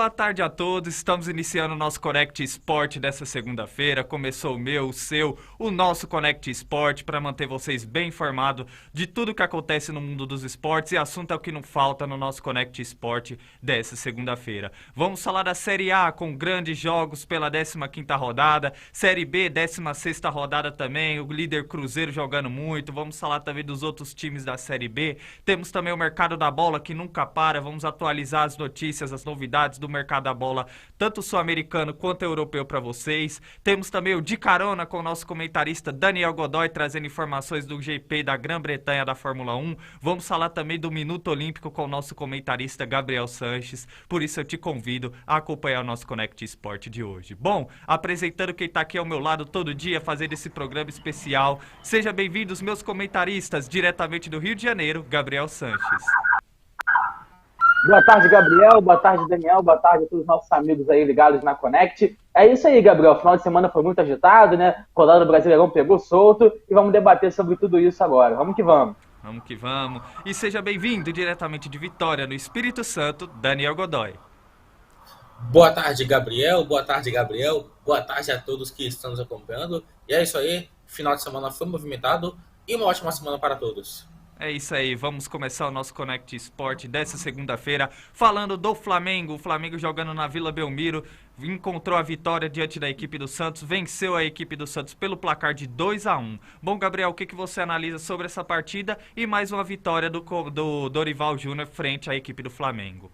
Boa tarde a todos, estamos iniciando o nosso Connect Sport dessa segunda-feira. Começou o meu, o seu, o nosso Connect Sport para manter vocês bem informados de tudo que acontece no mundo dos esportes, e assunto é o que não falta no nosso Connect Sport dessa segunda-feira. Vamos falar da Série A com grandes jogos pela 15ª rodada, Série B 16ª rodada também, o líder Cruzeiro jogando muito. Vamos falar também dos outros times da Série B. Temos também o mercado da bola que nunca para, vamos atualizar as notícias, as novidades do mercado da bola, tanto sul-americano quanto europeu para vocês. Temos também o De Carona com o nosso comentarista Daniel Godoy, trazendo informações do GP da Grã-Bretanha da Fórmula 1. Vamos falar também do Minuto Olímpico com o nosso comentarista Gabriel Sanches. Por isso eu te convido a acompanhar o nosso Connect Sport de hoje. Bom, apresentando quem está aqui ao meu lado todo dia, fazendo esse programa especial. Sejam bem-vindos, meus comentaristas, diretamente do Rio de Janeiro, Gabriel Sanches. Boa tarde, Gabriel. Boa tarde, Daniel. Boa tarde a todos os nossos amigos aí ligados na Connect. É isso aí, Gabriel. O final de semana foi muito agitado, né? Rodada do Brasileirão pegou solto e vamos debater sobre tudo isso agora. Vamos que vamos. Vamos que vamos. E seja bem-vindo diretamente de Vitória, no Espírito Santo, Daniel Godoy. Boa tarde, Gabriel. Boa tarde, Gabriel. Boa tarde a todos que estão nos acompanhando. E é isso aí. Final de semana foi movimentado e uma ótima semana para todos. É isso aí, vamos começar o nosso Connect Sport dessa segunda-feira falando do Flamengo. O Flamengo jogando na Vila Belmiro, encontrou a vitória diante da equipe do Santos, venceu a equipe do Santos pelo placar de 2-1. Bom, Gabriel, o que você analisa sobre essa partida e mais uma vitória do Dorival Júnior frente à equipe do Flamengo?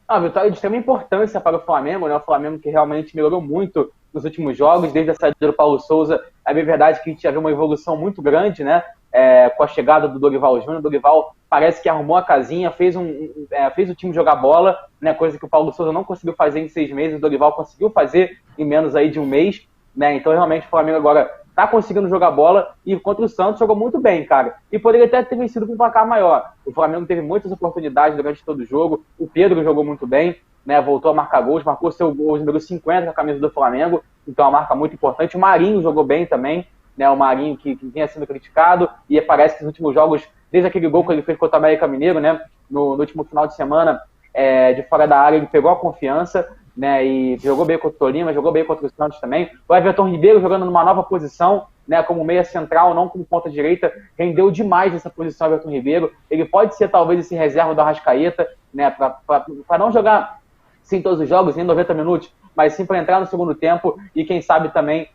A vitória de extrema importância para o Flamengo, né? O Flamengo que realmente melhorou muito nos últimos jogos, desde a saída do Paulo Souza. É bem verdade que a gente já viu uma evolução muito grande, né? Com a chegada do Dorival Júnior. O Dorival parece que arrumou a casinha, fez o time jogar bola, né? Coisa que o Paulo Souza não conseguiu fazer em 6 meses, o Dorival conseguiu fazer em menos aí de um mês, né? Então realmente o Flamengo agora tá conseguindo jogar bola e contra o Santos jogou muito bem, cara. E poderia até ter vencido com um placar maior. O Flamengo teve muitas oportunidades durante todo o jogo, o Pedro jogou muito bem, né? Voltou a marcar gols, marcou seu gol número 50 com a camisa do Flamengo, então é uma marca muito importante. O Marinho jogou bem também, né, o Marinho que vinha sendo criticado, e parece que nos últimos jogos, desde aquele gol que ele fez contra o América Mineiro, né, no último final de semana, de fora da área, ele pegou a confiança, né, e jogou bem contra o Tolima, jogou bem contra o Santos também. O Everton Ribeiro jogando numa nova posição, né, como meia central, não como ponta direita, rendeu demais nessa posição o Everton Ribeiro. Ele pode ser talvez esse reserva do Arrascaeta, né, para não jogar sim todos os jogos, em 90 minutos, mas sim para entrar no segundo tempo e quem sabe também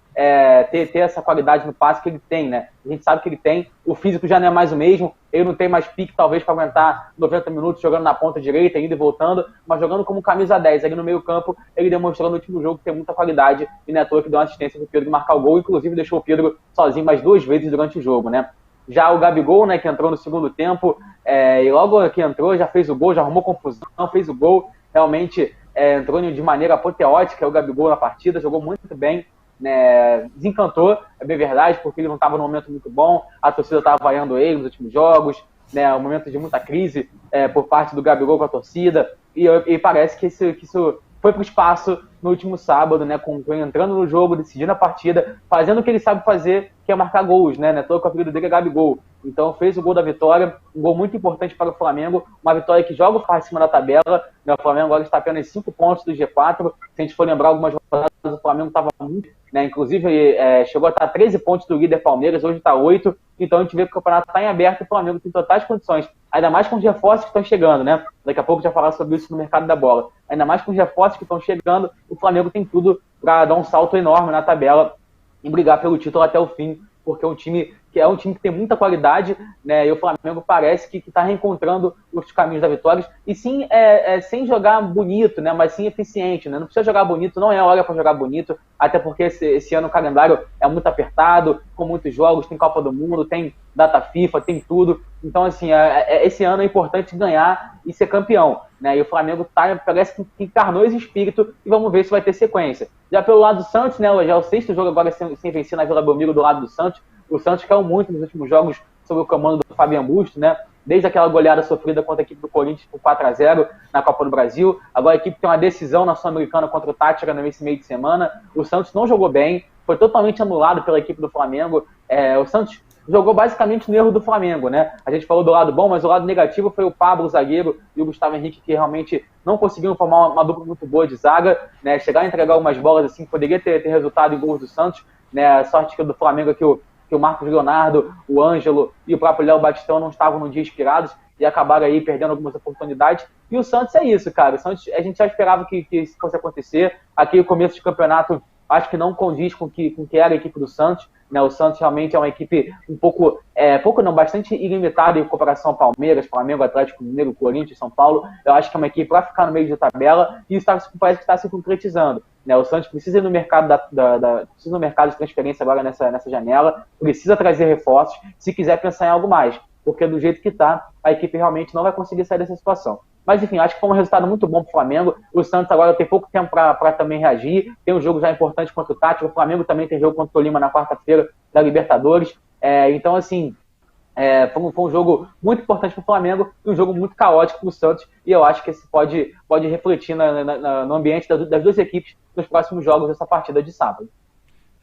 ter essa qualidade no passe que ele tem, né? A gente sabe que ele tem, o físico já não é mais o mesmo, ele não tem mais pique talvez para aguentar 90 minutos jogando na ponta direita, indo e voltando, mas jogando como camisa 10, ali no meio campo, ele demonstrou no último jogo que tem muita qualidade e não é à toa que deu uma assistência pro Pedro marcar o gol, inclusive deixou o Pedro sozinho mais 2 vezes durante o jogo, né? Já o Gabigol, né, que entrou no segundo tempo, e logo que entrou já fez o gol, já arrumou confusão, fez o gol, realmente entrou de maneira apoteótica o Gabigol na partida, jogou muito bem, né, desencantou, é bem verdade, porque ele não estava num momento muito bom, a torcida estava vaiando ele nos últimos jogos, né, um momento de muita crise por parte do Gabigol com a torcida, e parece que isso foi para o espaço no último sábado, né, com ele entrando no jogo, decidindo a partida, fazendo o que ele sabe fazer, que é marcar gols, né, todo o apelido dele é Gabigol. Então fez o gol da vitória, um gol muito importante para o Flamengo, uma vitória que joga para cima da tabela, né, o Flamengo agora está apenas 5 pontos do G4, se a gente for lembrar algumas rodadas, o Flamengo estava muito, né, inclusive chegou a estar 13 pontos do líder Palmeiras, hoje está 8, então a gente vê que o campeonato está em aberto e o Flamengo tem totais condições, ainda mais com os reforços que estão chegando, né, daqui a pouco já falar sobre isso no mercado da bola, ainda mais com os reforços que estão chegando, o Flamengo tem tudo para dar um salto enorme na tabela e brigar pelo título até o fim, porque é um time que tem muita qualidade, né? E o Flamengo parece que está reencontrando os caminhos da vitória. E sim, sem jogar bonito, né? Mas sim eficiente, né? Não precisa jogar bonito, não é hora para jogar bonito, até porque esse ano o calendário é muito apertado, com muitos jogos, tem Copa do Mundo, tem data FIFA, tem tudo. Então, assim, esse ano é importante ganhar e ser campeão, né? E o Flamengo parece que encarnou esse espírito e vamos ver se vai ter sequência. Já pelo lado do Santos, né? Já é o 6º jogo agora sem vencer na Vila Belmiro do lado do Santos. O Santos caiu muito nos últimos jogos sob o comando do Fabian Busto, né? Desde aquela goleada sofrida contra a equipe do Corinthians por 4-0 na Copa do Brasil. Agora a equipe tem uma decisão na Sul-Americana contra o Táchira nesse meio de semana. O Santos não jogou bem, foi totalmente anulado pela equipe do Flamengo. O Santos jogou basicamente no erro do Flamengo, né? A gente falou do lado bom, mas o lado negativo foi o Pablo, o zagueiro, e o Gustavo Henrique, que realmente não conseguiram formar uma dupla muito boa de zaga, né? Chegar a entregar algumas bolas assim, poderia ter resultado em gols do Santos, né? A sorte que do Flamengo é que o Marcos Leonardo, o Ângelo e o próprio Léo Batistão não estavam no dia inspirados e acabaram aí perdendo algumas oportunidades. E o Santos é isso, cara. O Santos, a gente já esperava que isso fosse acontecer. Aqui o começo de campeonato acho que não condiz com que era a equipe do Santos, né? O Santos realmente é uma equipe bastante ilimitada em comparação ao Palmeiras, Flamengo, Atlético Mineiro, Corinthians, São Paulo. Eu acho que é uma equipe para ficar no meio de tabela e isso parece que está se concretizando, né? O Santos precisa ir no mercado precisa no mercado de transferência agora nessa janela, precisa trazer reforços se quiser pensar em algo mais, porque do jeito que está, a equipe realmente não vai conseguir sair dessa situação. Mas, enfim, acho que foi um resultado muito bom para o Flamengo. O Santos agora tem pouco tempo para também reagir. Tem um jogo já importante contra o Tátil. O Flamengo também tem jogo contra o Tolima na quarta-feira da Libertadores. Então, assim, foi um jogo muito importante para o Flamengo e um jogo muito caótico para o Santos. E eu acho que esse pode refletir no ambiente das duas equipes nos próximos jogos dessa partida de sábado.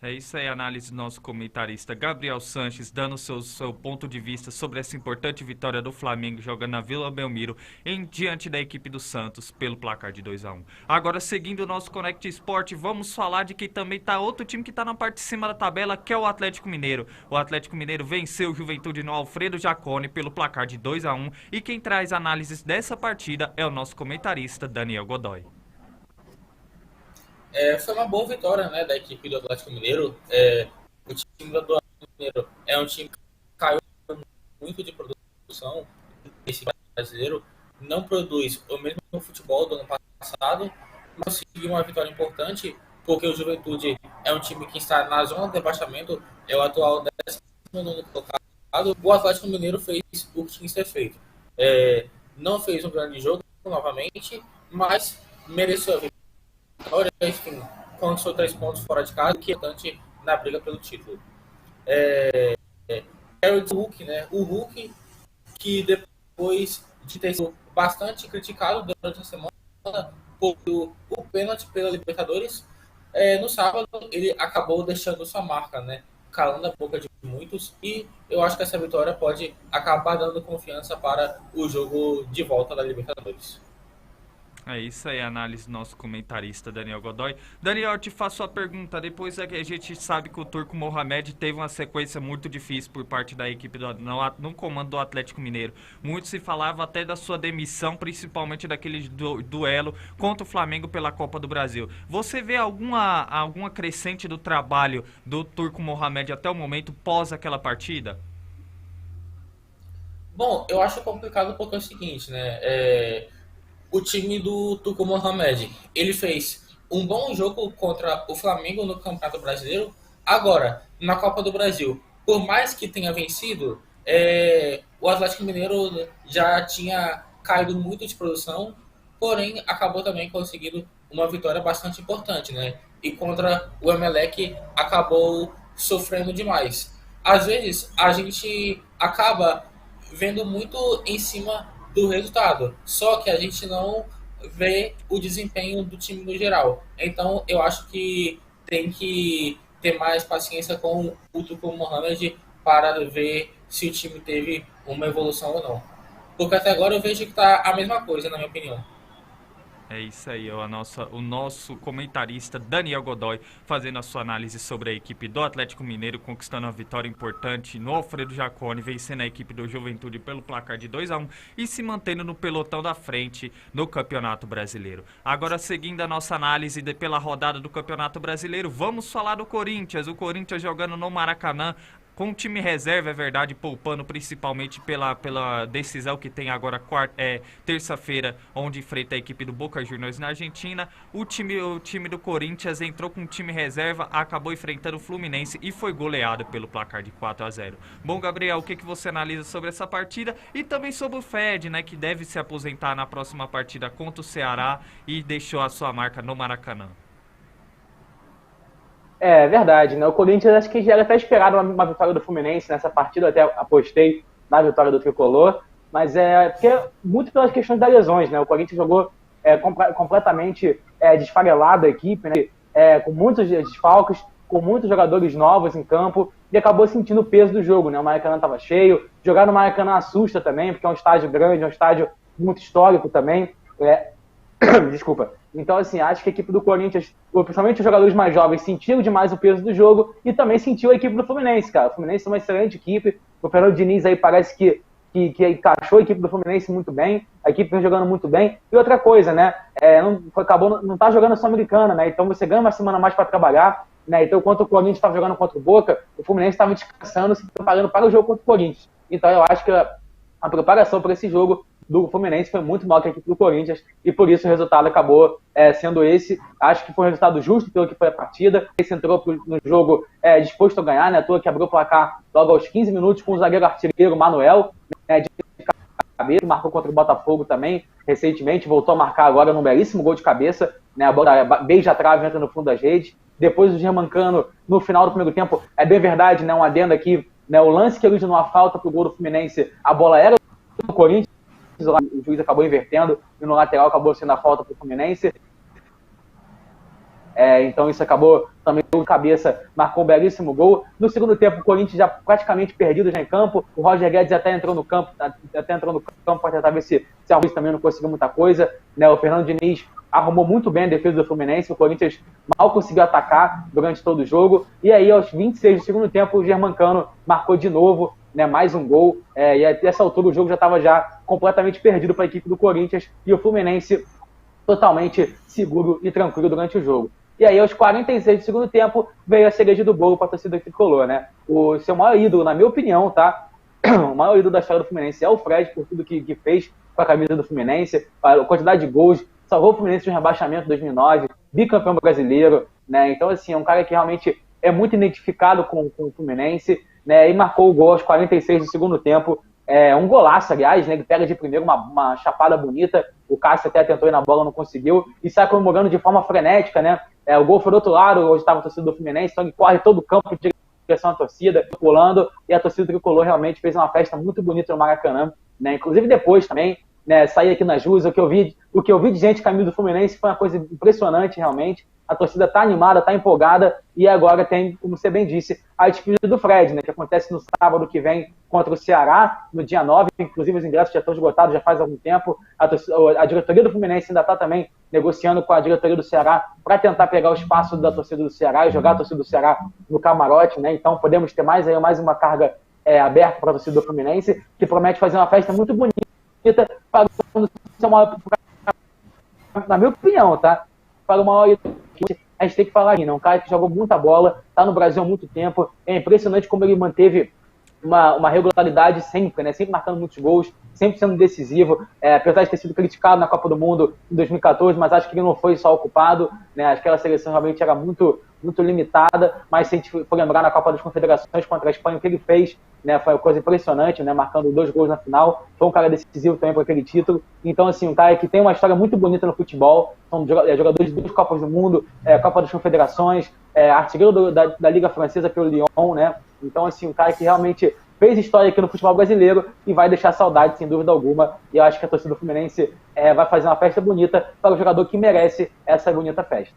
É isso aí, a análise do nosso comentarista Gabriel Sanches, dando seu ponto de vista sobre essa importante vitória do Flamengo jogando na Vila Belmiro diante da equipe do Santos pelo placar de 2-1. Agora, seguindo o nosso Connect Sport, vamos falar de quem também tá outro time que está na parte de cima da tabela, que é o Atlético Mineiro. O Atlético Mineiro venceu o Juventude no Alfredo Jaconi pelo placar de 2-1 e quem traz análises dessa partida é o nosso comentarista Daniel Godoy. Foi uma boa vitória, né, da equipe do Atlético Mineiro. O time do Atlético Mineiro é um time que caiu muito de produção. Esse brasileiro não produz o mesmo futebol do ano passado, mas conseguiu uma vitória importante, porque o Juventude é um time que está na zona de rebaixamento, é o atual 19º colocado. O Atlético Mineiro fez o que tinha que ser feito. Não fez um grande jogo, novamente, mas mereceu a vitória. Enfim, conquistou 3 pontos fora de casa, que é importante na briga pelo título. O Hulk, né? O Hulk, que depois de ter sido bastante criticado durante a semana por o pênalti pela Libertadores, no sábado ele acabou deixando sua marca, né? Calando a boca de muitos, e eu acho que essa vitória pode acabar dando confiança para o jogo de volta da Libertadores. É isso aí, a análise do nosso comentarista Daniel Godoy. Daniel, eu te faço a pergunta. Depois a gente sabe que o Turco Mohamed teve uma sequência muito difícil por parte da equipe no comando do Atlético Mineiro. Muito se falava até da sua demissão, principalmente daquele duelo contra o Flamengo pela Copa do Brasil. Você vê alguma crescente do trabalho do Turco Mohamed até o momento, pós aquela partida? Bom, eu acho complicado porque é o seguinte, né? O time do Turco Mohamed, ele fez um bom jogo contra o Flamengo no Campeonato Brasileiro. Agora, na Copa do Brasil, por mais que tenha vencido, o Atlético Mineiro já tinha caído muito de produção, porém acabou também conseguindo uma vitória bastante importante, né? E contra o Emelec acabou sofrendo demais. Às vezes, a gente acaba vendo muito em cima do resultado, só que a gente não vê o desempenho do time no geral. Então eu acho que tem que ter mais paciência com o Turco Mohamed para ver se o time teve uma evolução ou não, porque até agora eu vejo que está a mesma coisa, na minha opinião. É isso aí, o nosso comentarista Daniel Godoy fazendo a sua análise sobre a equipe do Atlético Mineiro, conquistando uma vitória importante no Alfredo Jaconi, vencendo a equipe do Juventude pelo placar de 2-1 e se mantendo no pelotão da frente no Campeonato Brasileiro. Agora, seguindo a nossa análise pela rodada do Campeonato Brasileiro, vamos falar do Corinthians. O Corinthians jogando no Maracanã, com o time reserva, é verdade, poupando principalmente pela decisão que tem agora terça-feira, onde enfrenta a equipe do Boca Juniors na Argentina. O time do Corinthians entrou com o time reserva, acabou enfrentando o Fluminense e foi goleado pelo placar de 4-0. Bom, Gabriel, o que você analisa sobre essa partida e também sobre o Fred, né, que deve se aposentar na próxima partida contra o Ceará e deixou a sua marca no Maracanã? É verdade, né? O Corinthians acho que já era até esperado uma vitória do Fluminense nessa partida, eu até apostei na vitória do Tricolor, mas porque muito pelas questões das lesões, né? O Corinthians jogou completamente desfarelado a equipe, né? Com muitos desfalques, com muitos jogadores novos em campo, e acabou sentindo o peso do jogo, né? O Maracanã estava cheio, jogar no Maracanã assusta também, porque é um estádio grande, é um estádio muito histórico também. Desculpa. Então, assim, acho que a equipe do Corinthians, principalmente os jogadores mais jovens, sentiram demais o peso do jogo e também sentiu a equipe do Fluminense, cara. O Fluminense é uma excelente equipe, o Fernando Diniz aí parece que encaixou a equipe do Fluminense muito bem, a equipe vem jogando muito bem. E outra coisa, né, não tá jogando Sul-Americana, né, então você ganha uma semana a mais para trabalhar, né, então enquanto o Corinthians estava jogando contra o Boca, o Fluminense estava descansando, se preparando para o jogo contra o Corinthians. Então eu acho que a preparação para esse jogo do Fluminense foi muito maior que a equipe do Corinthians e por isso o resultado acabou sendo esse. Acho que foi um resultado justo pelo que foi a partida. Esse entrou no jogo disposto a ganhar, né? À toa que abriu o placar logo aos 15 minutos com o zagueiro artilheiro Manuel, né, de cabeça, marcou contra o Botafogo também recentemente, voltou a marcar agora num belíssimo gol de cabeça, né? A bola beija a trave, entra no fundo das redes. Depois o Germancano, no final do primeiro tempo, é bem verdade, né? Um adendo aqui, né? O lance que originou a falta pro gol do Fluminense, a bola era do Corinthians, o juiz acabou invertendo e no lateral acabou sendo a falta para o Fluminense. Então isso acabou também de cabeça, marcou um belíssimo gol. No segundo tempo, o Corinthians já praticamente perdido já em campo. O Roger Guedes até entrou no campo para tentar ver se a Ruiz também não conseguiu muita coisa. Né? O Fernando Diniz arrumou muito bem a defesa do Fluminense. O Corinthians mal conseguiu atacar durante todo o jogo. E aí, aos 26 do segundo tempo, o Germancano marcou de novo, né, mais um gol. E até essa altura o jogo já estava completamente perdido para a equipe do Corinthians. E o Fluminense totalmente seguro e tranquilo durante o jogo. E aí, aos 46 do segundo tempo, veio a cereja do bolo para a torcida tricolor, né? O seu maior ídolo, na minha opinião, tá? O maior ídolo da história do Fluminense é o Fred, por tudo que fez com a camisa do Fluminense, a quantidade de gols, salvou o Fluminense de um rebaixamento em 2009, bicampeão brasileiro, né? Então, assim, é um cara que realmente é muito identificado com o Fluminense, né? E marcou o gol aos 46 do segundo tempo. Um golaço, aliás, né? Ele pega de primeiro uma chapada bonita, o Cássio até tentou ir na bola, não conseguiu, e sai comemorando de forma frenética, né? O gol foi do outro lado, onde estava a torcida do Fluminense, então ele corre todo o campo de direção à torcida, pulando, e a torcida tricolor realmente fez uma festa muito bonita no Maracanã, né? Inclusive depois também, né, sair aqui nas ruas, o que eu vi de gente caminho do Fluminense foi uma coisa impressionante realmente. A torcida está animada, está empolgada, e agora tem, como você bem disse, a despedida do Fred, né, que acontece no sábado que vem contra o Ceará, no dia 9, inclusive os ingressos já estão esgotados já faz algum tempo. A diretoria do Fluminense ainda está também negociando com a diretoria do Ceará para tentar pegar o espaço da torcida do Ceará e jogar a torcida do Ceará no camarote, né? Então podemos ter mais uma carga aberta para a torcida do Fluminense, que promete fazer uma festa muito bonita, na minha opinião, tá? Para o maior, a gente tem que falar aí, né? Um cara que jogou muita bola, tá no Brasil há muito tempo, é impressionante como ele manteve uma regularidade sempre, né? Sempre marcando muitos gols, sempre sendo decisivo, apesar de ter sido criticado na Copa do Mundo em 2014, mas acho que ele não foi só o culpado, né? Acho que aquela seleção realmente era muito, muito limitada, mas se a gente for lembrar na Copa das Confederações contra a Espanha, o que ele fez, né, foi uma coisa impressionante, né, marcando 2 gols na final, foi um cara decisivo também para aquele título. Então, assim, um cara que tem uma história muito bonita no futebol, são jogadores de 2 Copas do Mundo, Copa das Confederações, artilheiro da Liga Francesa pelo Lyon, né? Então, assim, um cara que realmente fez história aqui no futebol brasileiro e vai deixar saudade, sem dúvida alguma. E eu acho que a torcida do Fluminense vai fazer uma festa bonita para o jogador que merece essa bonita festa.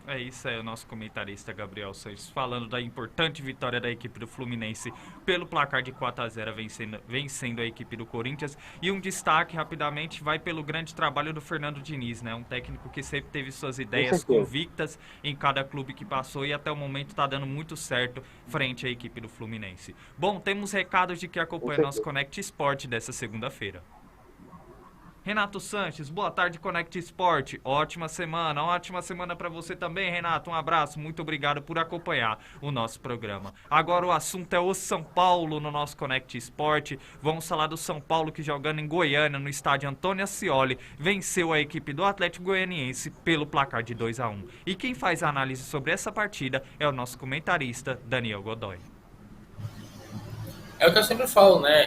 É isso aí, o nosso comentarista Gabriel Sanches falando da importante vitória da equipe do Fluminense pelo placar de 4-0, vencendo a equipe do Corinthians. E um destaque rapidamente vai pelo grande trabalho do Fernando Diniz, né? Um técnico que sempre teve suas ideias convictas em cada clube que passou e até o momento está dando muito certo frente à equipe do Fluminense. Bom, temos recados de que acompanha nosso Connect Sport dessa segunda-feira. Renato Sanches, boa tarde, Connect Sport. Ótima semana para você também, Renato. Um abraço, muito obrigado por acompanhar o nosso programa. Agora o assunto é o São Paulo no nosso Connect Sport. Vamos falar do São Paulo que, jogando em Goiânia, no estádio Antônio Ascioli, venceu a equipe do Atlético Goianiense pelo placar de 2-1. E quem faz a análise sobre essa partida é o nosso comentarista, Daniel Godoy. É o que eu sempre falo, né?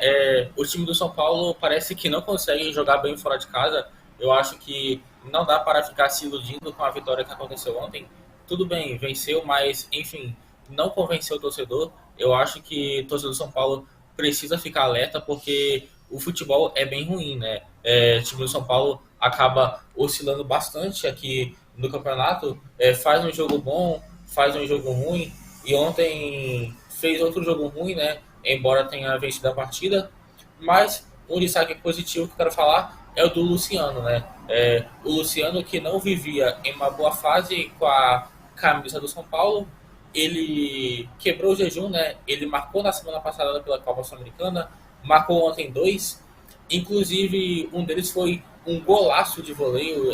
O time do São Paulo parece que não consegue jogar bem fora de casa. Eu acho que não dá para ficar se iludindo com a vitória que aconteceu ontem. Tudo bem, venceu, mas, enfim, não convenceu o torcedor. Eu acho que o torcedor do São Paulo precisa ficar alerta porque o futebol é bem ruim, né? O time do São Paulo acaba oscilando bastante aqui no campeonato. Faz um jogo bom, faz um jogo ruim. e ontem fez outro jogo ruim, né? Embora tenha vencido a partida. Mas um destaque positivo que eu quero falar é o do Luciano, né? O Luciano, que não vivia em uma boa fase com a camisa do São Paulo, ele quebrou o jejum, né? Ele marcou na semana passada pela Copa Sul-Americana, marcou ontem dois, inclusive um deles foi um golaço de voleio,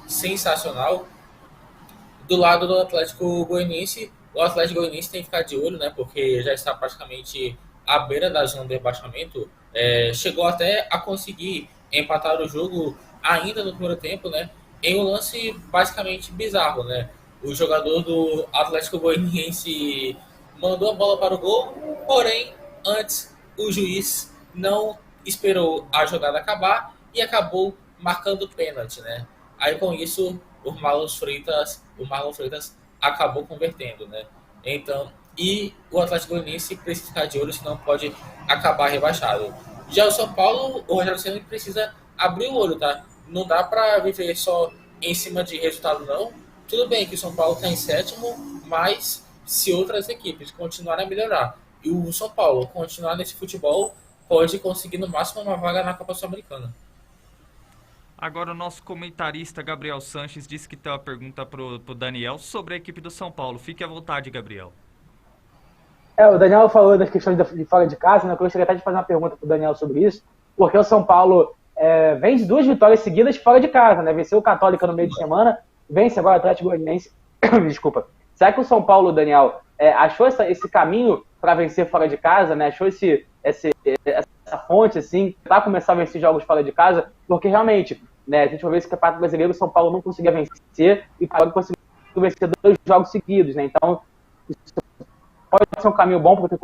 sensacional. Do lado do Atlético Goianiense, o Atlético Goianiense tem que ficar de olho, né? Porque já está praticamente à beira da zona de rebaixamento. Chegou até a conseguir empatar o jogo ainda no primeiro tempo, né? Em um lance basicamente bizarro, né? O jogador do Atlético Goianiense mandou a bola para o gol, porém, antes o juiz não esperou a jogada acabar e acabou marcando pênalti, né? Aí com isso o Marlon Freitas acabou convertendo, né? Então, e o Atlético Goianiense precisa ficar de olho, senão pode acabar rebaixado. Já o São Paulo, o Rogério Ceni precisa abrir o olho, tá? Não dá para viver só em cima de resultado, não. Tudo bem que o São Paulo está em sétimo, mas se outras equipes continuarem a melhorar e o São Paulo continuar nesse futebol, pode conseguir no máximo uma vaga na Copa Sul-Americana. Agora o nosso comentarista Gabriel Sanches disse que tem uma pergunta pro Daniel sobre a equipe do São Paulo. Fique à vontade, Gabriel. O Daniel falou das questões de fora de casa, né? Eu gostaria até de fazer uma pergunta pro Daniel sobre isso, porque o São Paulo vem de 2 vitórias seguidas fora de casa, né? Venceu o Católica no meio de semana, vence agora o Atlético Goianiense. Desculpa. Será que o São Paulo, Daniel, achou esse caminho para vencer fora de casa, né? Achou essa fonte, assim, para começar a vencer jogos fora de casa? Porque realmente, né, a gente vai ver esse Campeonato Brasileiro, o São Paulo não conseguia vencer e agora conseguiu vencer 2 jogos seguidos, né? Então, isso pode ser um caminho bom porque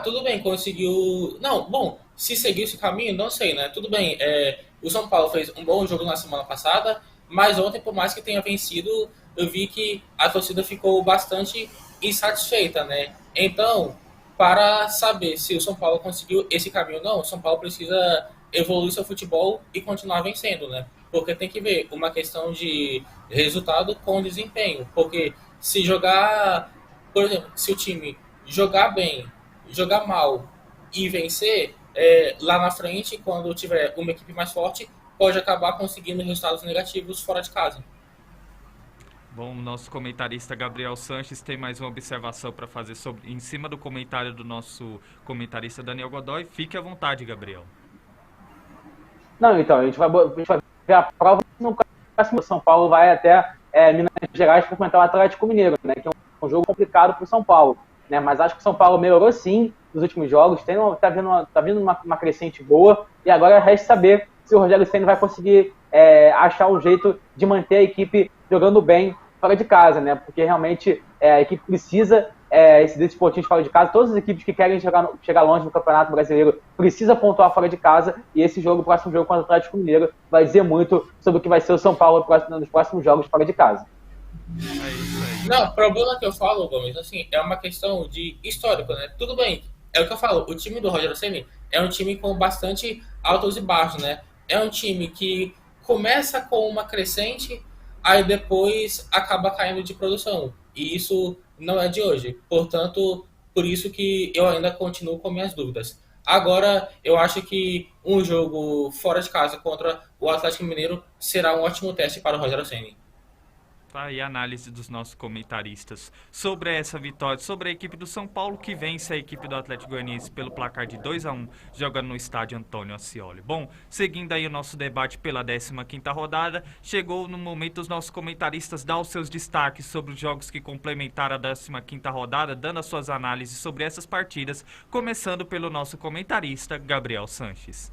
Tudo bem, conseguiu. Não, bom, se seguir esse caminho, não sei, né? Tudo bem. O São Paulo fez um bom jogo na semana passada, mas ontem, por mais que tenha vencido, eu vi que a torcida ficou bastante insatisfeita, né? Então, para saber se o São Paulo conseguiu esse caminho ou não, o São Paulo precisa evoluir seu futebol e continuar vencendo, né? Porque tem que ver uma questão de resultado com desempenho. Porque se jogar, por exemplo, se o time jogar bem, jogar mal e vencer, lá na frente, quando tiver uma equipe mais forte, pode acabar conseguindo resultados negativos fora de casa. Bom, nosso comentarista Gabriel Sanches tem mais uma observação para fazer em cima do comentário do nosso comentarista Daniel Godoy. Fique à vontade, Gabriel. Não, então, a gente vai ver a prova no próximo. São Paulo vai até Minas Gerais para enfrentar o Atlético Mineiro, né? Que é um jogo complicado para o São Paulo, né? Mas acho que o São Paulo melhorou sim nos últimos jogos, tá vindo uma crescente boa, e agora resta saber se o Rogério Ceni vai conseguir achar um jeito de manter a equipe jogando bem fora de casa, né? Porque realmente a equipe precisa desses pontinhos fora de casa. Todas as equipes que querem chegar longe no Campeonato Brasileiro precisam pontuar fora de casa, e esse jogo, o próximo jogo contra o Atlético Mineiro, vai dizer muito sobre o que vai ser o São Paulo nos próximos jogos fora de casa. É isso aí. Não, o problema que eu falo, Gomes, assim, é uma questão de histórico, né? Tudo bem, é o que eu falo, o time do Rogério Ceni é um time com bastante altos e baixos, né? É um time que começa com uma crescente, aí depois acaba caindo de produção. E isso não é de hoje. Portanto, por isso que eu ainda continuo com minhas dúvidas. Agora, eu acho que um jogo fora de casa contra o Atlético Mineiro será um ótimo teste para o Rogério Ceni. Tá aí a análise dos nossos comentaristas sobre essa vitória, sobre a equipe do São Paulo, que vence a equipe do Atlético Goianiense pelo placar de 2-1, jogando no estádio Antônio Ascioli. Bom, seguindo aí o nosso debate pela 15ª rodada, chegou no momento os nossos comentaristas dar os seus destaques sobre os jogos que complementaram a 15ª rodada, dando as suas análises sobre essas partidas, começando pelo nosso comentarista, Gabriel Sanches.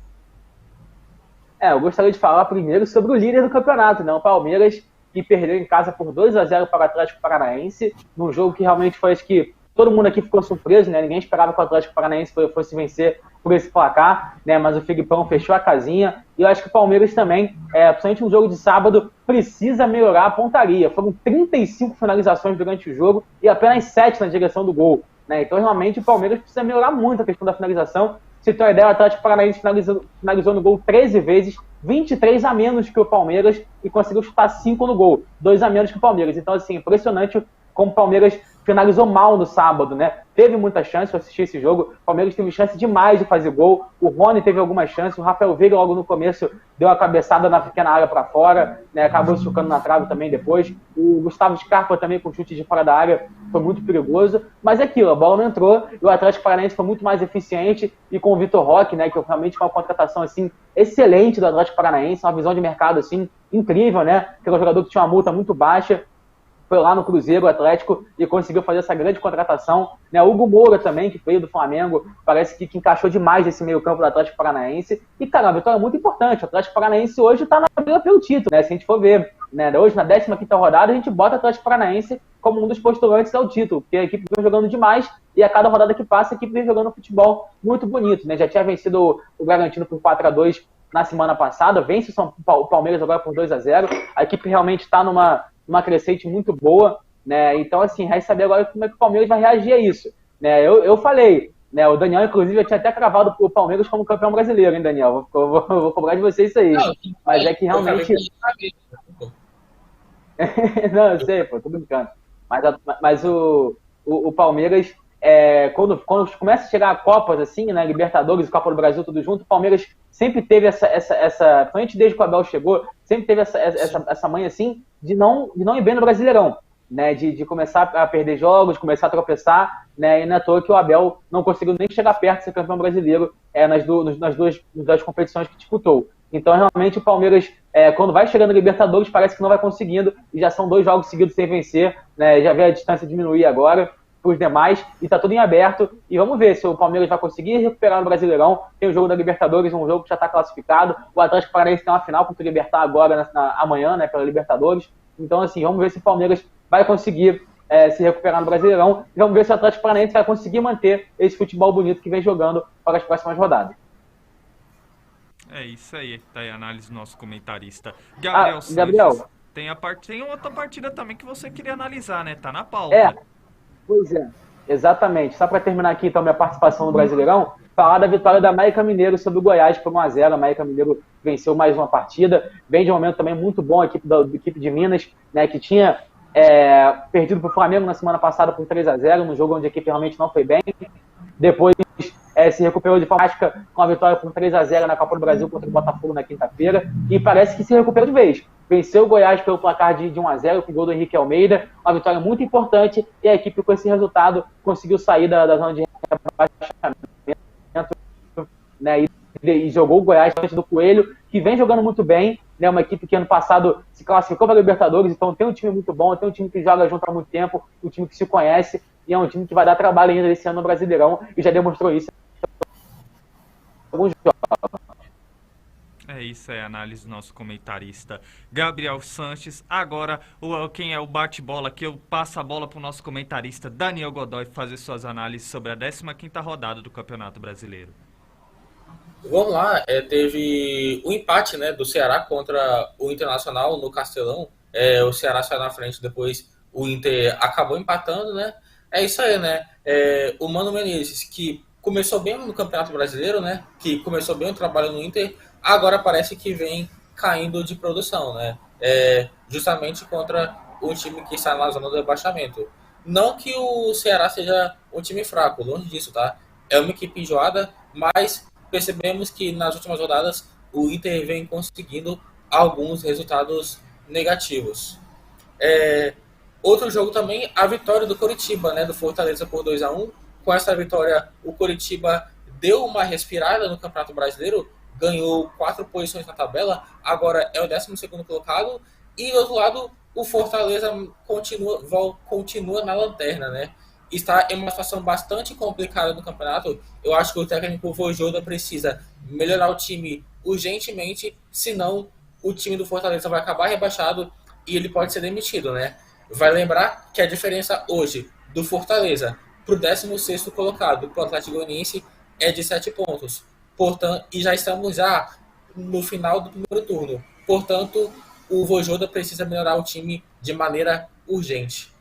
Eu gostaria de falar primeiro sobre o líder do campeonato, né? O Palmeiras, que perdeu em casa por 2-0 para o Atlético Paranaense, num jogo que realmente foi, acho que todo mundo aqui ficou surpreso, né? Ninguém esperava que o Atlético Paranaense fosse vencer por esse placar, né? Mas o Filipão fechou a casinha, e eu acho que o Palmeiras também, principalmente no jogo de sábado, precisa melhorar a pontaria. Foram 35 finalizações durante o jogo e apenas 7 na direção do gol, né? Então, realmente, o Palmeiras precisa melhorar muito a questão da finalização. Se tem uma ideia, o Atlético Paranaense finalizou no gol 13 vezes, 23 a menos que o Palmeiras e conseguiu chutar 5 no gol, 2 a menos que o Palmeiras. Então, assim, impressionante como o Palmeiras finalizou mal no sábado, né? Teve muita chance, eu assisti esse jogo, o Palmeiras teve chance demais de fazer gol, o Rony teve algumas chances, o Rafael Veiga logo no começo deu uma cabeçada na pequena área para fora, né? Acabou chocando na trave também depois, o Gustavo Scarpa também com chute de fora da área foi muito perigoso, mas é aquilo, a bola não entrou e o Atlético Paranaense foi muito mais eficiente e com o Vitor Roque, né? Que realmente foi uma contratação assim, excelente do Atlético Paranaense, uma visão de mercado assim, incrível, né? Que é um jogador que tinha uma multa muito baixa, foi lá no Cruzeiro, o Atlético, e conseguiu fazer essa grande contratação. Né? O Hugo Moura também, que veio do Flamengo, parece que encaixou demais nesse meio campo do Atlético Paranaense. E, cara, uma vitória muito importante. O Atlético Paranaense hoje está na briga pelo título, né? Se a gente for ver. Né? Hoje, na 15ª rodada, a gente bota o Atlético Paranaense como um dos postulantes ao título, porque a equipe vem jogando demais e a cada rodada que passa, a equipe vem jogando futebol muito bonito. Né? Já tinha vencido o Bragantino por 4-2 na semana passada, vence o Palmeiras agora por 2-0. A equipe realmente está numa crescente muito boa, né? Então, assim, resta saber agora como é que o Palmeiras vai reagir a isso. Né? Eu falei, né? O Daniel, inclusive, já tinha até cravado o Palmeiras como campeão brasileiro, hein, Daniel? Vou cobrar de você isso aí. Não, mas é que realmente... Não, eu sei, pô, tô brincando. Mas o Palmeiras, quando começa a chegar a Copas, assim, né? Libertadores, Copa do Brasil, tudo junto, o Palmeiras sempre teve essa frente desde que o Abel chegou, sempre teve essa manha, assim, de não ir bem no Brasileirão, né? De começar a perder jogos, começar a tropeçar, né? E não é à toa que o Abel não conseguiu nem chegar perto de ser campeão brasileiro nas duas competições que disputou. Então, realmente, o Palmeiras, quando vai chegando no Libertadores, parece que não vai conseguindo, e já são 2 jogos seguidos sem vencer, né? Já vê a distância diminuir agora para os demais, e está tudo em aberto, e vamos ver se o Palmeiras vai conseguir recuperar no Brasileirão. Tem o jogo da Libertadores, um jogo que já está classificado, o Atlético Paranaense tem uma final contra o Libertad agora, amanhã, né, pela Libertadores. Então, assim, vamos ver se o Palmeiras vai conseguir se recuperar no Brasileirão, e vamos ver se o Atlético Paranaense vai conseguir manter esse futebol bonito que vem jogando para as próximas rodadas. É isso aí, tá aí a análise do nosso comentarista. Gabriel, tem outra partida também que você queria analisar, né? Tá na pauta. Pois é, exatamente. Só para terminar aqui, então, minha participação no Brasileirão, falar da vitória da América Mineiro sobre o Goiás por 1-0. A América Mineiro venceu mais uma partida. Vem de um momento também muito bom a equipe de Minas, né, que tinha perdido para o Flamengo na semana passada por 3-0, num jogo onde a equipe realmente não foi bem. Depois se recuperou de forma prática com a vitória por 3-0 na Copa do Brasil contra o Botafogo na quinta-feira, e parece que se recuperou de vez. Venceu o Goiás pelo placar de 1-0 com o gol do Henrique Almeida, uma vitória muito importante, e a equipe com esse resultado conseguiu sair da zona de rebaixamento, né, e jogou o Goiás diante do Coelho, que vem jogando muito bem, né, uma equipe que ano passado se classificou para a Libertadores, então tem um time muito bom, tem um time que joga junto há muito tempo, um time que se conhece, e é um time que vai dar trabalho ainda esse ano no Brasileirão, e já demonstrou isso em alguns jogos. É isso aí, a análise do nosso comentarista Gabriel Sanches. Agora, quem é o bate-bola aqui, eu passo a bola para o nosso comentarista Daniel Godoy fazer suas análises sobre a 15ª rodada do Campeonato Brasileiro. Vamos lá, teve o empate, né, do Ceará contra o Internacional no Castelão. O Ceará saiu na frente, depois o Inter acabou empatando, né? É isso aí, né? O Mano Menezes, que começou bem no Campeonato Brasileiro, né? Que começou bem o trabalho no Inter, agora parece que vem caindo de produção, né? Justamente contra o time que está na zona do rebaixamento. Não que o Ceará seja um time fraco, longe disso, tá? É uma equipe enjoada, mas percebemos que nas últimas rodadas o Inter vem conseguindo alguns resultados negativos. Outro jogo também, a vitória do Coritiba, né, do Fortaleza por 2-1. Com essa vitória, o Coritiba deu uma respirada no Campeonato Brasileiro, ganhou 4 posições na tabela, agora é o 12º colocado, e do outro lado, o Fortaleza continua na lanterna, né? Está em uma situação bastante complicada no campeonato. Eu acho que o técnico Vojvoda precisa melhorar o time urgentemente, senão o time do Fortaleza vai acabar rebaixado e ele pode ser demitido, né? Vai lembrar que a diferença hoje do Fortaleza para o 16º colocado, para o Atlético Goianiense, é de 7 pontos. Portanto, e já estamos no final do primeiro turno. Portanto, o Vojvoda precisa melhorar o time de maneira urgente.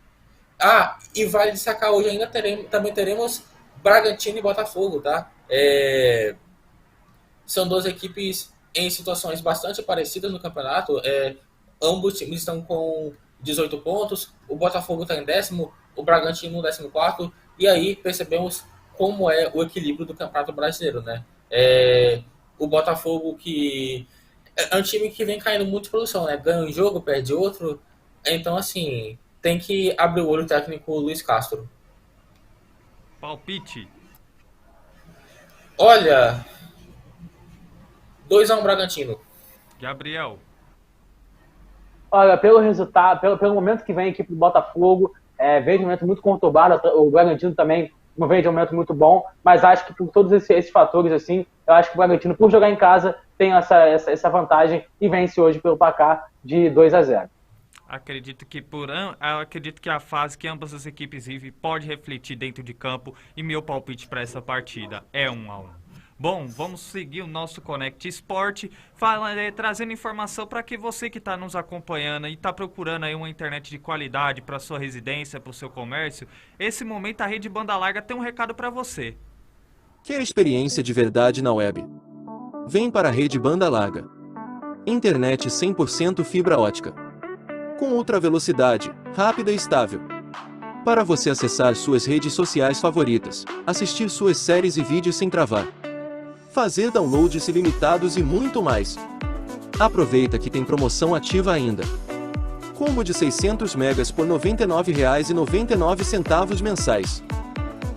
E vale destacar, hoje ainda também teremos Bragantino e Botafogo, tá? São 2 equipes em situações bastante parecidas no campeonato. Ambos times estão com 18 pontos, o Botafogo está em 10º, o Bragantino no 14º, e aí percebemos como é o equilíbrio do Campeonato Brasileiro, né? O Botafogo, que é um time que vem caindo muito de produção, né? Ganha um jogo, perde outro, então assim, tem que abrir o olho o técnico Luiz Castro. Palpite. Olha, 2-1 Bragantino. Gabriel. Olha, pelo resultado, pelo momento que vem a equipe do Botafogo, vejo um momento muito conturbado, o Bragantino também não vem de um momento muito bom, mas acho que por todos esses fatores, assim, eu acho que o Bragantino, por jogar em casa, tem essa vantagem e vence hoje pelo placar de 2-0. Acredito que a fase que ambas as equipes vivem pode refletir dentro de campo e meu palpite para essa partida é 1-1. Bom, vamos seguir o nosso Connect Sport, trazendo informação para que você que está nos acompanhando e está procurando aí uma internet de qualidade para sua residência, para o seu comércio. Esse momento a Rede Banda Larga tem um recado para você. Quer experiência de verdade na web? Vem para a Rede Banda Larga. Internet 100% fibra ótica. Com ultra velocidade, rápida e estável. Para você acessar suas redes sociais favoritas, assistir suas séries e vídeos sem travar, fazer downloads ilimitados e muito mais. Aproveita que tem promoção ativa ainda. Combo de 600 megas por R$ 99,99 mensais.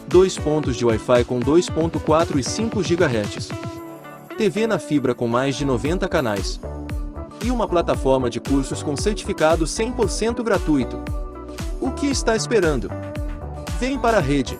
2 pontos de Wi-Fi com 2.4 e 5 GHz. TV na fibra com mais de 90 canais. E uma plataforma de cursos com certificado 100% gratuito. O que está esperando? Vem para a rede.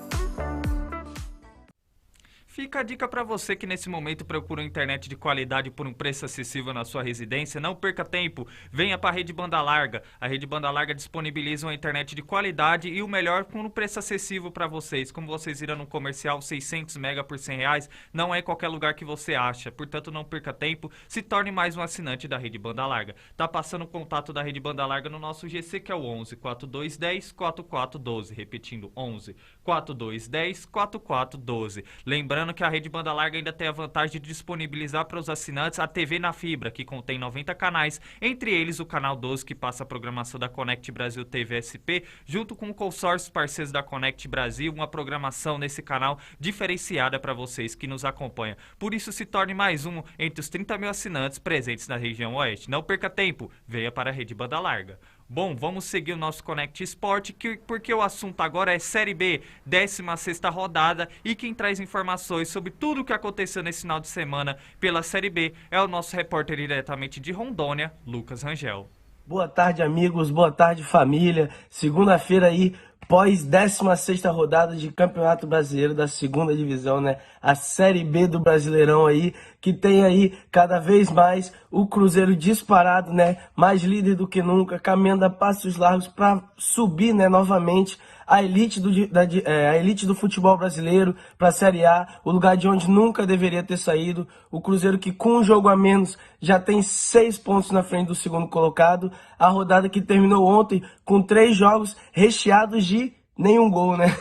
Fica a dica para você que nesse momento procura uma internet de qualidade por um preço acessível na sua residência. Não perca tempo, venha para a Rede Banda Larga. A Rede Banda Larga disponibiliza uma internet de qualidade e o melhor com um preço acessível para vocês. Como vocês viram no comercial, 600 MB por R$100, não é em qualquer lugar que você acha. Portanto, não perca tempo, se torne mais um assinante da Rede Banda Larga. Tá passando o contato da Rede Banda Larga no nosso GC, que é o 11 4210 4412. Repetindo, 11 4210 4412. Lembrando que a Rede Banda Larga ainda tem a vantagem de disponibilizar para os assinantes a TV na fibra, que contém 90 canais, entre eles o canal 12, que passa a programação da Connect Brasil TV SP, junto com consórcios parceiros da Connect Brasil, uma programação nesse canal diferenciada para vocês que nos acompanham. Por isso, se torne mais um entre os 30 mil assinantes presentes na região oeste. Não perca tempo, venha para a Rede Banda Larga. Bom, vamos seguir o nosso Connect Sport, porque o assunto agora é Série B, 16ª rodada, e quem traz informações sobre tudo o que aconteceu nesse final de semana pela Série B é o nosso repórter diretamente de Rondônia, Lucas Rangel. Boa tarde, amigos, boa tarde, família. Segunda-feira aí, pós 16ª rodada de Campeonato Brasileiro da 2ª Divisão, né? A Série B do Brasileirão aí, que tem aí cada vez mais o Cruzeiro disparado, né? Mais líder do que nunca, caminhando a passos largos para subir, né, novamente a elite do futebol brasileiro para a Série A, o lugar de onde nunca deveria ter saído. O Cruzeiro, que com um jogo a menos já tem 6 pontos na frente do segundo colocado. A rodada que terminou ontem com 3 jogos recheados de nenhum gol, né?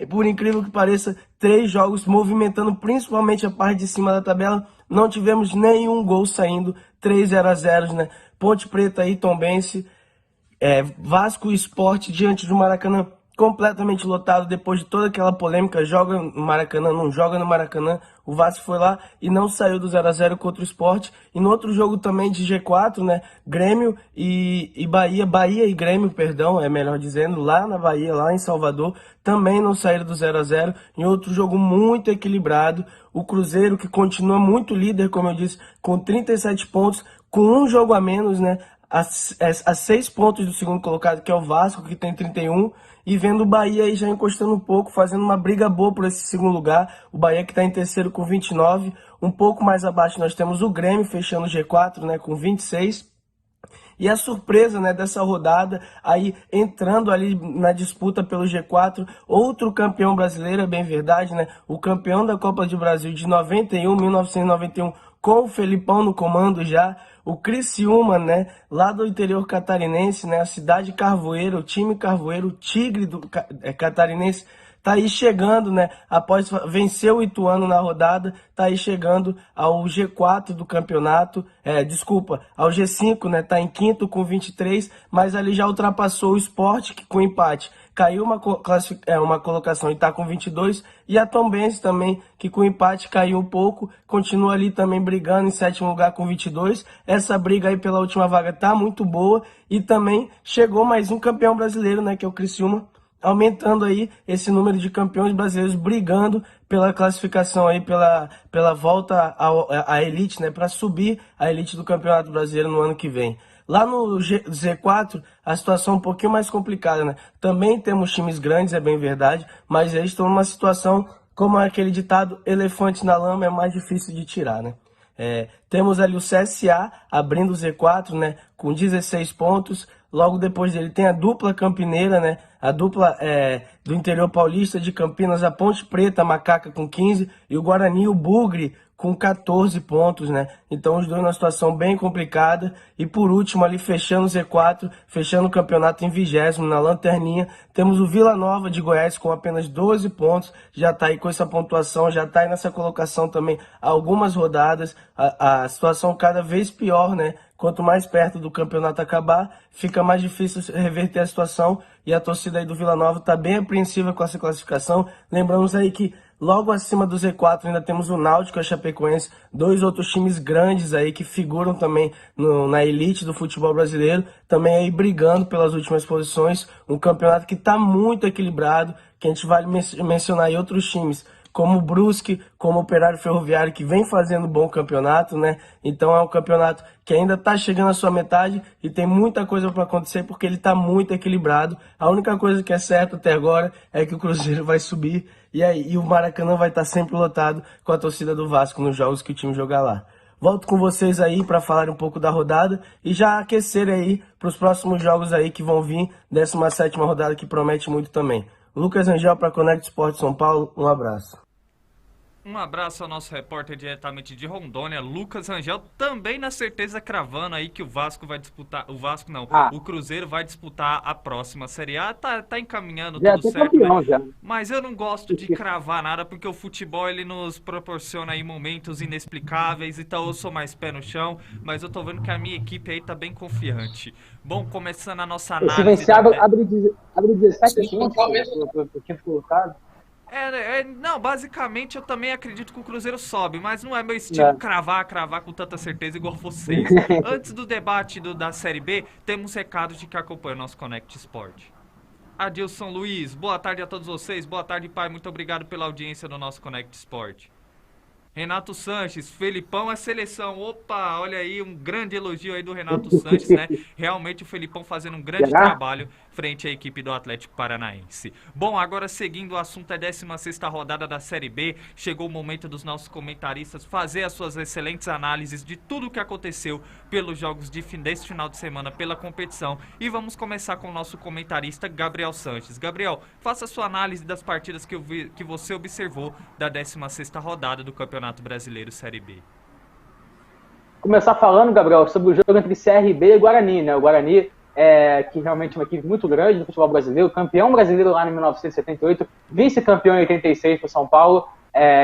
Por incrível que pareça, 3 jogos movimentando principalmente a parte de cima da tabela. Não tivemos nenhum gol saindo, 3 0-0, né? Ponte Preta e Tombense, Vasco e Sport diante do Maracanã completamente lotado depois de toda aquela polêmica, joga no Maracanã, não joga no Maracanã. O Vasco foi lá e não saiu do 0-0 contra o Sport. E no outro jogo também de G4, né, Grêmio e Bahia e Grêmio, perdão, melhor dizendo, lá na Bahia, lá em Salvador, também não saíram do 0-0. Em outro jogo muito equilibrado, o Cruzeiro, que continua muito líder, como eu disse, com 37 pontos, com um jogo a menos, né, a 6 pontos do segundo colocado, que é o Vasco, que tem 31, e vendo o Bahia aí já encostando um pouco, fazendo uma briga boa por esse segundo lugar. O Bahia que está em terceiro com 29, um pouco mais abaixo nós temos o Grêmio fechando o G4, né, com 26. E a surpresa, né, dessa rodada, aí entrando ali na disputa pelo G4, outro campeão brasileiro, é bem verdade, né, o campeão da Copa do Brasil de 1991, com o Felipão no comando já, o Criciúma, né, lá do interior catarinense, né, a cidade Carvoeiro, o time Carvoeiro, o Tigre do catarinense, tá aí chegando, né? Após vencer o Ituano na rodada, tá aí chegando ao G4 do campeonato, ao G5, né? Tá em quinto com 23, mas ali já ultrapassou o Sport, que com empate caiu uma colocação e está com 22, e a Tombense também, que com empate caiu um pouco, continua ali também brigando em sétimo lugar com 22. Essa briga aí pela última vaga tá muito boa, e também chegou mais um campeão brasileiro, né, que é o Criciúma, aumentando aí esse número de campeões brasileiros brigando pela classificação aí, pela volta à elite, né, para subir a elite do Campeonato Brasileiro no ano que vem. Lá no Z4, a situação é um pouquinho mais complicada, né? Também temos times grandes, é bem verdade, mas eles estão numa situação, como aquele ditado, elefante na lama é mais difícil de tirar, né? Temos ali o CSA abrindo o Z4, né, com 16 pontos. Logo depois dele tem a dupla campineira, né? A dupla do interior paulista de Campinas, a Ponte Preta, a Macaca com 15, e o Guarani, o Bugre, com 14 pontos, né? Então os dois numa situação bem complicada. E por último ali, fechando o Z4, fechando o campeonato em 20º, na lanterninha, temos o Vila Nova de Goiás com apenas 12 pontos, já tá aí com essa pontuação, já tá aí nessa colocação também há algumas rodadas. A situação cada vez pior, né? Quanto mais perto do campeonato acabar, fica mais difícil reverter a situação, e a torcida aí do Vila Nova está bem apreensiva com essa classificação. Lembramos aí que logo acima do Z4 ainda temos o Náutico e a Chapecoense, dois outros times grandes aí que figuram também na elite do futebol brasileiro, também aí brigando pelas últimas posições. Um campeonato que está muito equilibrado, que a gente vai mencionar aí outros times, como o Brusque, como o Operário Ferroviário, que vem fazendo bom campeonato, né? Então é um campeonato que ainda está chegando à sua metade e tem muita coisa para acontecer, porque ele está muito equilibrado. A única coisa que é certa até agora é que o Cruzeiro vai subir, e o Maracanã vai estar sempre lotado com a torcida do Vasco nos jogos que o time jogar lá. Volto com vocês aí para falar um pouco da rodada e já aquecer aí para os próximos jogos aí que vão vir, 17ª rodada, que promete muito também. Lucas Angel para Conect Sport São Paulo, um abraço. Um abraço ao nosso repórter diretamente de Rondônia, Lucas Rangel, também na certeza cravando aí que o Vasco vai disputar, o Cruzeiro vai disputar a próxima Série A, tá encaminhando já tudo certo, campeão, né? já. Mas eu não gosto de cravar nada, porque o futebol ele nos proporciona aí momentos inexplicáveis, então eu sou mais pé no chão, mas eu tô vendo que a minha equipe aí tá bem confiante. Bom, começando a nossa análise... Esse venciado abre 17 pontos pro quinto colocado. Não, basicamente eu também acredito que o Cruzeiro sobe, mas não é meu estilo cravar com tanta certeza igual vocês. Antes do debate da Série B, temos recados de que acompanha o nosso Conect Sport. Adilson Luiz, boa tarde a todos vocês, boa tarde, pai, muito obrigado pela audiência do nosso Conect Sport. Renato Sanches, Felipão é seleção. Opa, olha aí, um grande elogio aí do Renato Sanches, né? Realmente o Felipão fazendo um grande trabalho frente à equipe do Atlético Paranaense. Bom, agora seguindo o assunto, é 16ª rodada da Série B. Chegou o momento dos nossos comentaristas fazer as suas excelentes análises de tudo o que aconteceu pelos jogos deste final de semana pela competição. E vamos começar com o nosso comentarista Gabriel Sanches. Gabriel, faça a sua análise das partidas que você observou da 16ª rodada do Campeonato Brasileiro Série B. Começar falando, Gabriel, sobre o jogo entre CRB e Guarani, né? O Guarani que realmente é uma equipe muito grande do futebol brasileiro, campeão brasileiro lá em 1978, vice-campeão em 86 para São Paulo.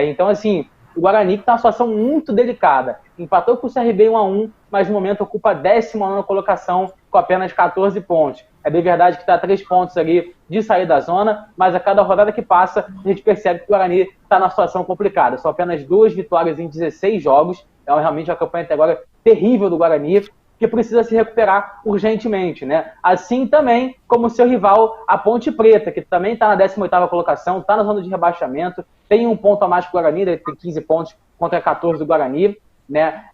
Então, assim, o Guarani está numa situação muito delicada. Empatou com o CRB 1-1, mas no momento ocupa a 19ª colocação com apenas 14 pontos. É bem verdade que está a 3 pontos ali de sair da zona, mas a cada rodada que passa, a gente percebe que o Guarani está numa situação complicada. São apenas 2 vitórias em 16 jogos. É realmente uma campanha até agora terrível do Guarani, que precisa se recuperar urgentemente, né? Assim também como seu rival, a Ponte Preta, que também está na 18ª colocação, está na zona de rebaixamento, tem um ponto a mais que o Guarani, ele tem 15 pontos contra 14 do Guarani, né?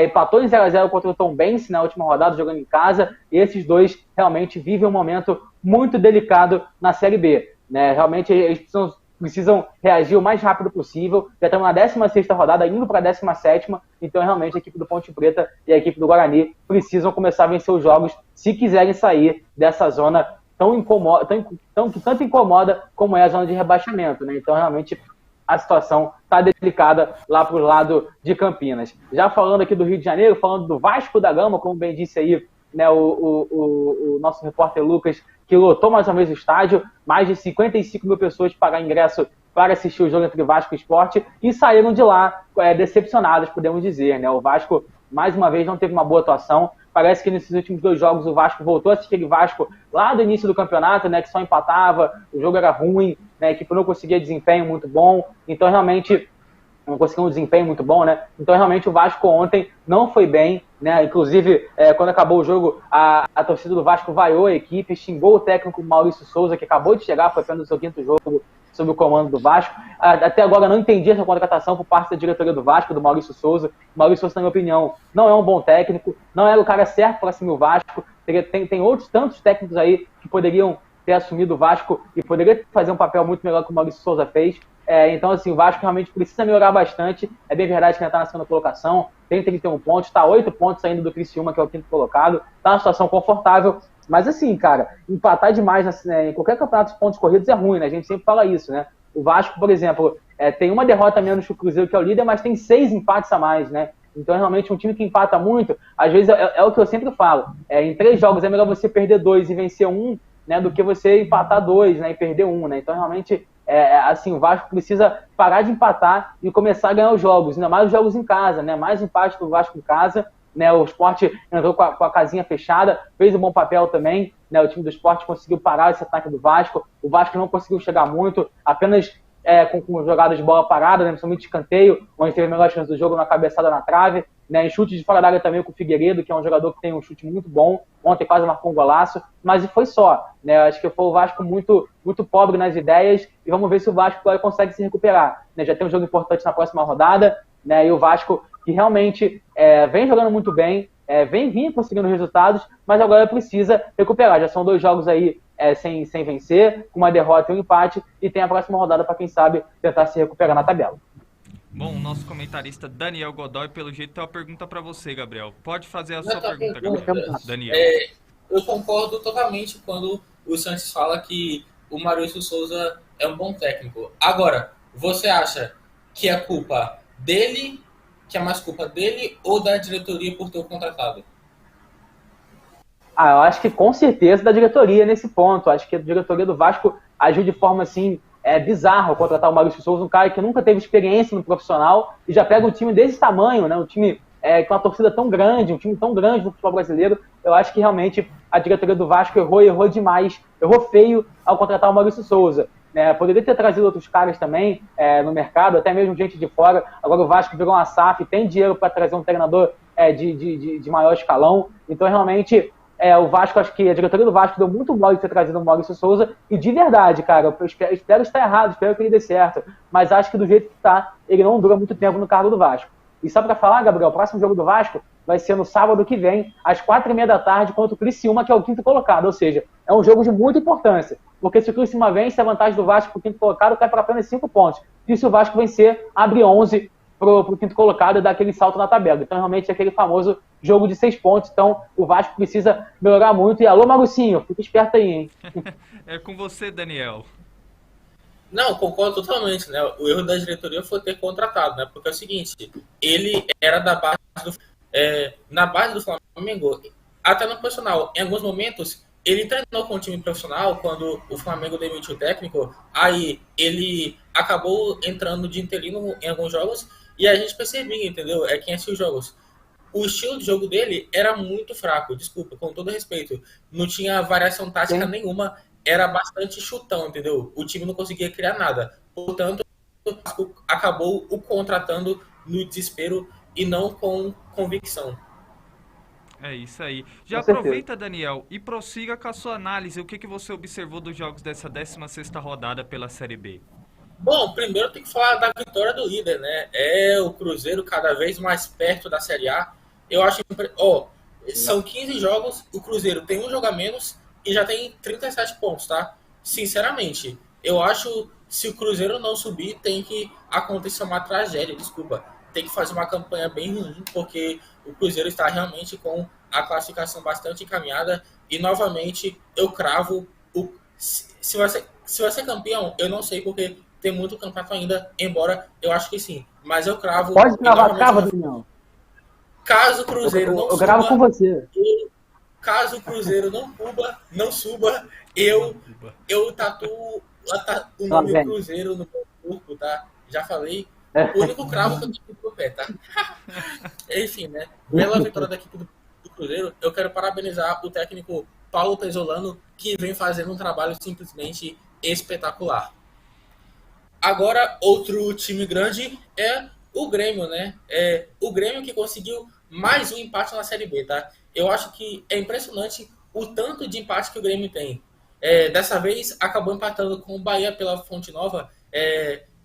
Empatou em 0-0 contra o Tombense na última rodada, jogando em casa, e esses dois realmente vivem um momento muito delicado na Série B, né? Realmente eles precisam reagir o mais rápido possível. Já estamos na 16ª rodada, indo para a 17ª, então realmente a equipe do Ponte Preta e a equipe do Guarani precisam começar a vencer os jogos se quiserem sair dessa zona que tanto incomoda como é a zona de rebaixamento, né? Então realmente a situação está delicada lá para o lado de Campinas. Já falando aqui do Rio de Janeiro, falando do Vasco da Gama, como bem disse aí né, o nosso repórter Lucas, que lotou mais uma vez o estádio, mais de 55 mil pessoas pagaram ingresso para assistir o jogo entre Vasco e Sport, e saíram de lá decepcionadas, podemos dizer, né? O Vasco, mais uma vez, não teve uma boa atuação. Parece que nesses últimos 2 jogos o Vasco voltou a ser aquele Vasco lá do início do campeonato, né, que só empatava, o jogo era ruim, né, a equipe não conseguia desempenho muito bom, então realmente não conseguiu um desempenho muito bom, né? Então realmente o Vasco ontem não foi bem, né? Inclusive, quando acabou o jogo, a torcida do Vasco vaiou a equipe, xingou o técnico Maurício Souza, que acabou de chegar, foi apenas o seu 5º jogo sob o comando do Vasco. Até agora não entendi essa contratação por parte da diretoria do Vasco, do Maurício Souza. O Maurício Souza, na minha opinião, não é um bom técnico, não era o cara certo para assumir o Vasco. Tem outros tantos técnicos aí que poderiam ter assumido o Vasco e poderia fazer um papel muito melhor que o Maurício Souza fez. Então, assim, o Vasco realmente precisa melhorar bastante. É bem verdade que ainda está na segunda colocação, tem 31 pontos, está 8 pontos ainda do Criciúma, que é o 5º colocado, está numa situação confortável. Mas, assim, cara, empatar demais em qualquer campeonato de pontos corridos é ruim, né? A gente sempre fala isso, né? O Vasco, por exemplo, tem uma derrota a menos que o Cruzeiro, que é o líder, mas tem 6 empates a mais, né? Então, realmente, um time que empata muito, às vezes é o que eu sempre falo. Em 3 jogos é melhor você perder 2 e vencer 1, né, do que você empatar 2, né, e perder 1, né? Então, realmente, assim, o Vasco precisa parar de empatar e começar a ganhar os jogos, ainda mais os jogos em casa, né? Mais empate do Vasco em casa, né? O Sport entrou com a casinha fechada, fez um bom papel também, né? O time do Sport conseguiu parar esse ataque do Vasco, o Vasco não conseguiu chegar muito, apenas com jogadas de bola parada, né? Principalmente escanteio, onde teve a melhor chance do jogo na cabeçada na trave, né? Em chute de fora da área também com o Figueiredo, que é um jogador que tem um chute muito bom, ontem quase marcou um golaço, mas foi só, né? Acho que foi o Vasco muito, muito pobre nas ideias, e vamos ver se o Vasco consegue se recuperar, né? Já tem um jogo importante na próxima rodada, né? E o Vasco, que realmente vem jogando muito bem, vem conseguindo resultados, mas agora precisa recuperar. Já são 2 jogos aí sem vencer, com uma derrota e um empate, e tem a próxima rodada para, quem sabe, tentar se recuperar na tabela. Bom, o nosso comentarista Daniel Godoy, pelo jeito, tem uma pergunta para você, Gabriel. Pode fazer a sua pergunta, Gabriel. Daniel. Eu concordo totalmente quando o Santos fala que o Maurício Souza é um bom técnico. Agora, você acha que é culpa dele, que é mais culpa dele ou da diretoria por ter o contratado? Eu acho que com certeza da diretoria nesse ponto. Acho que a diretoria do Vasco agiu de forma assim bizarra ao contratar o Maurício Souza, um cara que nunca teve experiência no profissional e já pega um time desse tamanho, né? Um time com uma torcida tão grande, um time tão grande no futebol brasileiro. Eu acho que realmente a diretoria do Vasco errou demais, errou feio ao contratar o Maurício Souza. Poderia ter trazido outros caras também no mercado, até mesmo gente de fora. Agora o Vasco virou uma SAF, tem dinheiro para trazer um treinador de maior escalão. Então, realmente, o Vasco, acho que a diretoria do Vasco deu muito mal de ter trazido o Maurício Souza. E de verdade, cara, eu espero estar errado, espero que ele dê certo. Mas acho que do jeito que está, ele não dura muito tempo no cargo do Vasco. E só para falar, Gabriel, o próximo jogo do Vasco vai ser no sábado que vem, às 4h30 da tarde, contra o Criciúma, que é o 5º colocado. Ou seja, é um jogo de muita importância. Porque se o Criciúma vence, a vantagem do Vasco para o 5º colocado cai para apenas 5 pontos. E se o Vasco vencer, abre 11 para o 5º colocado e dá aquele salto na tabela. Então, realmente, é aquele famoso jogo de 6 pontos. Então, o Vasco precisa melhorar muito. E alô, Marucinho, fica esperto aí, hein? É com você, Daniel. Não, concordo totalmente, né? O erro da diretoria foi ter contratado, né? Porque é o seguinte, ele era da base na base do Flamengo, até no profissional. Em alguns momentos, ele treinou com o time profissional quando o Flamengo demitiu o técnico, aí ele acabou entrando de interino em alguns jogos e a gente percebia, entendeu? Quem assistiu os jogos. O estilo de jogo dele era muito fraco, desculpa, com todo respeito. Não tinha variação tática nenhuma, era bastante chutão, entendeu? O time não conseguia criar nada. Portanto, acabou o contratando no desespero e não com convicção. É isso aí. Já aproveita, Daniel, e prossiga com a sua análise. O que você observou dos jogos dessa 16ª rodada pela Série B? Bom, primeiro tem que falar da vitória do líder, né? O Cruzeiro cada vez mais perto da Série A. Eu acho que, são 15 jogos, o Cruzeiro tem um jogo a menos e já tem 37 pontos, tá? Sinceramente, eu acho que se o Cruzeiro não subir, tem que acontecer uma tragédia, desculpa. Tem que fazer uma campanha bem ruim, porque o Cruzeiro está realmente com a classificação bastante encaminhada. E, novamente, eu cravo se vai ser campeão, eu não sei, porque tem muito campeonato ainda, embora eu acho que sim. Mas eu cravo... Pode cravar, crava, Daniel. Caso o Cruzeiro não suba... Eu gravo com você. caso o Cruzeiro não suba, eu tatuo o nome Cruzeiro no meu corpo, tá? Já falei. O único cravo que eu tenho no pé, tá? Enfim, né? Pela vitória da equipe do Cruzeiro, eu quero parabenizar o técnico Paulo Pesolano, que vem fazendo um trabalho simplesmente espetacular. Agora, outro time grande é o Grêmio, né? É o Grêmio que conseguiu mais um empate na Série B, tá? Eu acho que é impressionante o tanto de empate que o Grêmio tem. Dessa vez, acabou empatando com o Bahia pela Fonte Nova.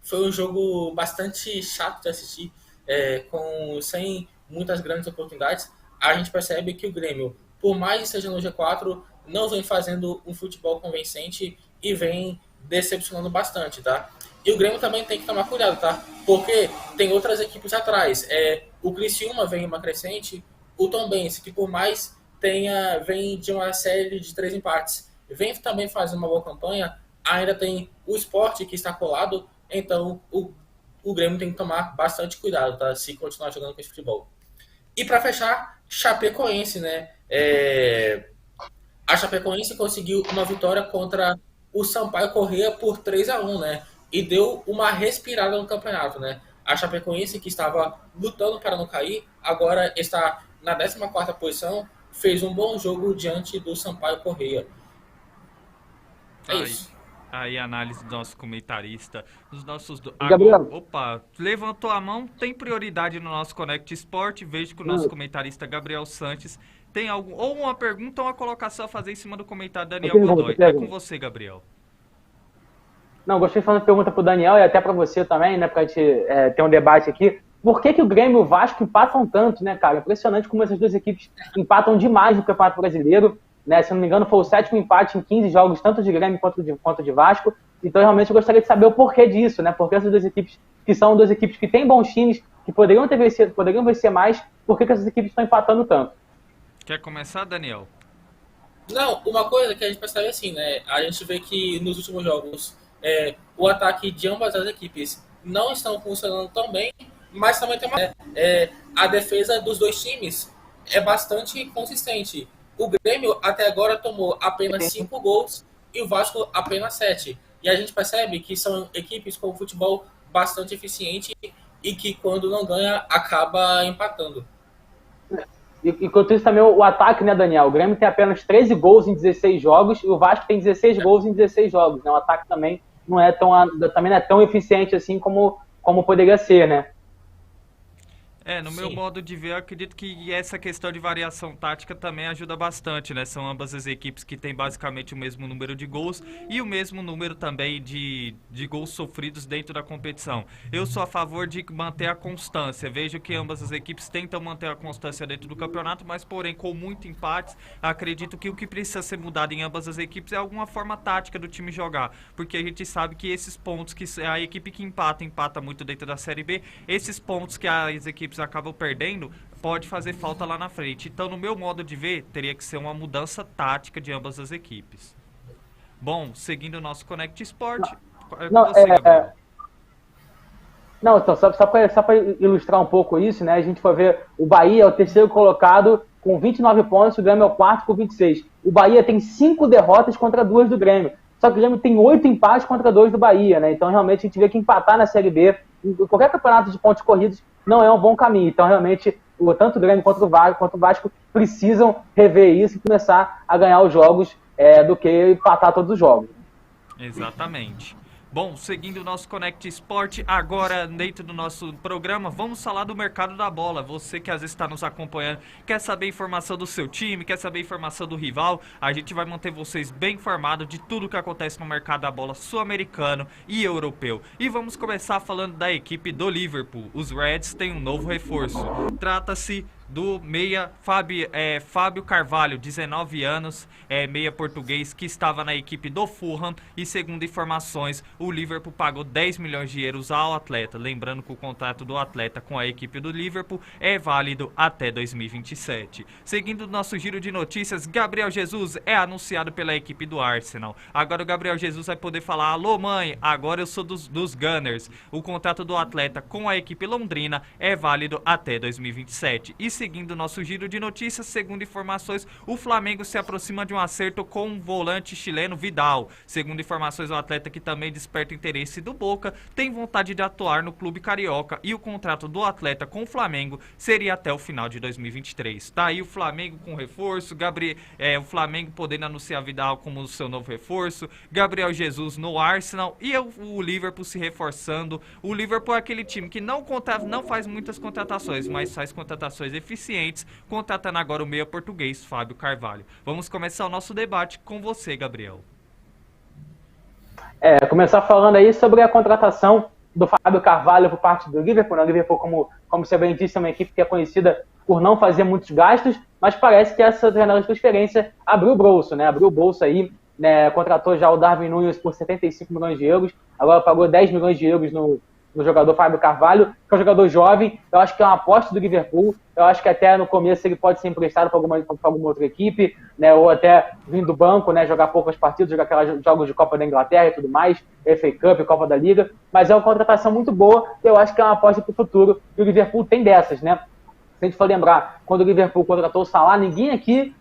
Foi um jogo bastante chato de assistir, sem muitas grandes oportunidades. A gente percebe que o Grêmio, por mais que seja no G4, não vem fazendo um futebol convincente e vem decepcionando bastante, tá? E o Grêmio também tem que tomar cuidado, tá? Porque tem outras equipes atrás. O Criciúma vem em uma crescente, o Tombense, que por mais vem de uma série de 3 empates, vem também fazendo uma boa campanha, ainda tem o Sport que está colado, então o Grêmio tem que tomar bastante cuidado, tá? Se continuar jogando com esse futebol. E para fechar, Chapecoense, né? A Chapecoense conseguiu uma vitória contra o Sampaio Corrêa por 3-1, né? E deu uma respirada no campeonato, né? A Chapecoense, que estava lutando para não cair, agora está na 14ª posição, fez um bom jogo diante do Sampaio Corrêa. Isso. Aí a análise do nosso comentarista, dos nossos... Gabriel. Opa, levantou a mão, tem prioridade no nosso Connect Sport, vejo que o nosso comentarista Gabriel Sanches tem ou uma pergunta ou uma colocação a fazer em cima do comentário Daniel Godoy. É com você, Gabriel. Não, gostei de fazer uma pergunta pro Daniel e até para você também, né, pra gente ter um debate aqui. Por que o Grêmio e o Vasco empatam tanto, né, cara? Impressionante como essas duas equipes empatam demais no Campeonato Brasileiro, né? Se não me engano, foi o 7º empate em 15 jogos, tanto de Grêmio quanto de Vasco. Então, realmente, eu gostaria de saber o porquê disso, né? Porque essas duas equipes, que são duas equipes que têm bons times, que poderiam vencer mais, por que essas equipes estão empatando tanto? Quer começar, Daniel? Não, uma coisa que a gente percebe assim, né? A gente vê que nos últimos jogos o ataque de ambas as equipes não estão funcionando tão bem, mas também tem a defesa dos dois times é bastante consistente. O Grêmio até agora tomou apenas 5 gols e o Vasco apenas 7. E a gente percebe que são equipes com futebol bastante eficiente e que quando não ganha acaba empatando. Enquanto isso também o ataque, né, Daniel? O Grêmio tem apenas 13 gols em 16 jogos e o Vasco tem 16 gols em 16 jogos. Né? O ataque também não é tão eficiente assim como poderia ser, né? No meu modo de ver, eu acredito que essa questão de variação tática também ajuda bastante, né? São ambas as equipes que têm basicamente o mesmo número de gols e o mesmo número também de gols sofridos dentro da competição. Eu sou a favor de manter a constância. Vejo que ambas as equipes tentam manter a constância dentro do campeonato, mas porém com muito empates, acredito que o que precisa ser mudado em ambas as equipes é alguma forma tática do time jogar, porque a gente sabe que esses pontos que a equipe que empata muito dentro da Série B, esses pontos que as equipes acabam perdendo, pode fazer falta lá na frente. Então, no meu modo de ver, teria que ser uma mudança tática de ambas as equipes. Bom, seguindo o nosso Connect Sport, Gabriel. Não, então, só para ilustrar um pouco isso, né? A gente foi ver o Bahia é o terceiro colocado com 29 pontos, o Grêmio é o quarto com 26. O Bahia tem 5 derrotas contra 2 do Grêmio. Só que o Grêmio tem 8 empates contra 2 do Bahia, né? Então, realmente, a gente vê que empatar na Série B, em qualquer campeonato de pontos corridos, não é um bom caminho. Então, realmente, tanto o Grêmio quanto o Vasco precisam rever isso e começar a ganhar os jogos do que empatar todos os jogos. Exatamente. Bom, seguindo o nosso Connect Sport, agora dentro do nosso programa, vamos falar do mercado da bola. Você que às vezes está nos acompanhando, quer saber informação do seu time, quer saber informação do rival, a gente vai manter vocês bem informados de tudo que acontece no mercado da bola sul-americano e europeu. E vamos começar falando da equipe do Liverpool. Os Reds têm um novo reforço. Trata-se do meia Fábio Carvalho, 19 anos, meia português que estava na equipe do Fulham e, segundo informações, o Liverpool pagou 10 milhões de euros ao atleta. Lembrando que o contrato do atleta com a equipe do Liverpool é válido até 2027. Seguindo o nosso giro de notícias, Gabriel Jesus é anunciado pela equipe do Arsenal. Agora o Gabriel Jesus vai poder falar: alô mãe, agora eu sou dos Gunners. O contrato do atleta com a equipe londrina é válido até 2027. E seguindo nosso giro de notícias, segundo informações, o Flamengo se aproxima de um acerto com o volante chileno Vidal. Segundo informações, o atleta, que também desperta interesse do Boca, tem vontade de atuar no clube carioca e o contrato do atleta com o Flamengo seria até o final de 2023. Tá aí o Flamengo com reforço, o Flamengo podendo anunciar Vidal como o seu novo reforço, Gabriel Jesus no Arsenal e o Liverpool se reforçando. O Liverpool é aquele time que não faz muitas contratações, mas faz contratações eficientes, contratando agora o meia português, Fábio Carvalho. Vamos começar o nosso debate com você, Gabriel. Começar falando aí sobre a contratação do Fábio Carvalho por parte do Liverpool. O Liverpool, como você bem disse, é uma equipe que é conhecida por não fazer muitos gastos, mas parece que essa janela de transferência abriu o bolso, né? Abriu o bolso aí, né? Contratou já o Darwin Núñez por 75 milhões de euros, agora pagou 10 milhões de euros no jogador Fábio Carvalho, que é um jogador jovem. Eu acho que é uma aposta do Liverpool. Eu acho que até no começo ele pode ser emprestado para alguma outra equipe, né? Ou até vir do banco, né? Jogar poucas partidas, jogar aqueles jogos de Copa da Inglaterra e tudo mais, FA Cup, Copa da Liga. Mas é uma contratação muito boa. Eu acho que é uma aposta para o futuro. E o Liverpool tem dessas, né? Se a gente for lembrar, quando o Liverpool contratou o Salah, ninguém aqui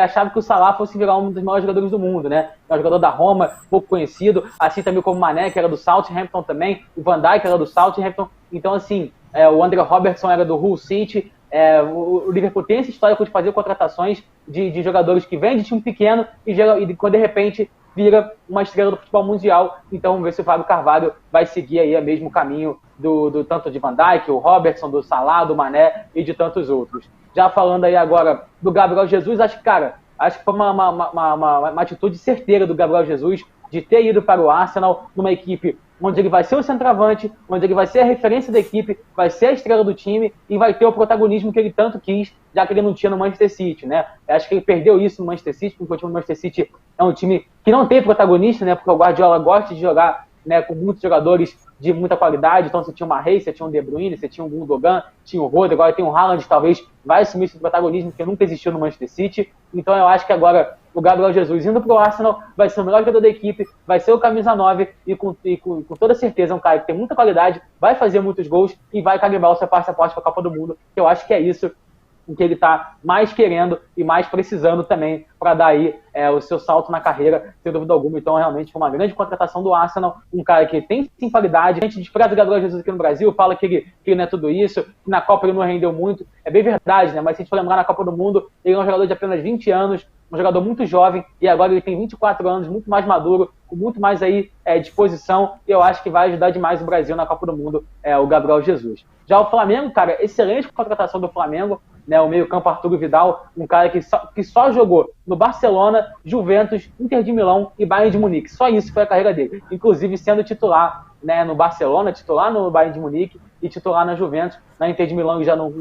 achava que o Salah fosse virar um dos maiores jogadores do mundo, né? É um jogador da Roma, pouco conhecido, assim também como o Mané, que era do Southampton também, o Van Dijk era do Southampton. Então, assim, o André Robertson era do Hull City. O Liverpool tem esse histórico de fazer contratações de jogadores que vêm de time pequeno e quando de repente vira uma estrela do futebol mundial. Então vamos ver se o Fábio Carvalho vai seguir aí o mesmo caminho do tanto de Van Dijk, o Robertson, do Salah, do Mané e de tantos outros. Já falando aí agora do Gabriel Jesus, acho que foi uma atitude certeira do Gabriel Jesus de ter ido para o Arsenal, numa equipe onde ele vai ser o centroavante, onde ele vai ser a referência da equipe, vai ser a estrela do time e vai ter o protagonismo que ele tanto quis, já que ele não tinha no Manchester City, né? Eu acho que ele perdeu isso no Manchester City, porque o time do Manchester City é um time que não tem protagonista, né? Porque o Guardiola gosta de jogar, né, com muitos jogadores de muita qualidade. Então você tinha uma Reis, você tinha um De Bruyne, você tinha um Gundogan, tinha o Rodri, agora tem um Haaland, talvez vai assumir esse protagonismo que nunca existiu no Manchester City. Então eu acho que agora o Gabriel Jesus indo pro Arsenal vai ser o melhor jogador da equipe, vai ser o camisa 9 e com toda certeza é um cara que tem muita qualidade, vai fazer muitos gols e vai carimbar o seu passaporte para a Copa do Mundo. Eu acho que é isso o que ele está mais querendo e mais precisando também para dar aí o seu salto na carreira, sem dúvida alguma. Então, realmente, foi uma grande contratação do Arsenal, um cara que tem sim qualidade. A gente despreza o Gabriel Jesus aqui no Brasil, fala que ele não é tudo isso, que na Copa ele não rendeu muito. É bem verdade, né? Mas se a gente for lembrar, na Copa do Mundo, ele é um jogador de apenas 20 anos, um jogador muito jovem, e agora ele tem 24 anos, muito mais maduro, com muito mais aí disposição, e eu acho que vai ajudar demais o Brasil na Copa do Mundo, o Gabriel Jesus. Já o Flamengo, cara, excelente contratação do Flamengo, né, o meio-campo Arturo Vidal, um cara que só jogou no Barcelona, Juventus, Inter de Milão e Bayern de Munique. Só isso foi a carreira dele. Inclusive sendo titular, né, no Barcelona, titular no Bayern de Munique e titular na Juventus. Na Inter de Milão já não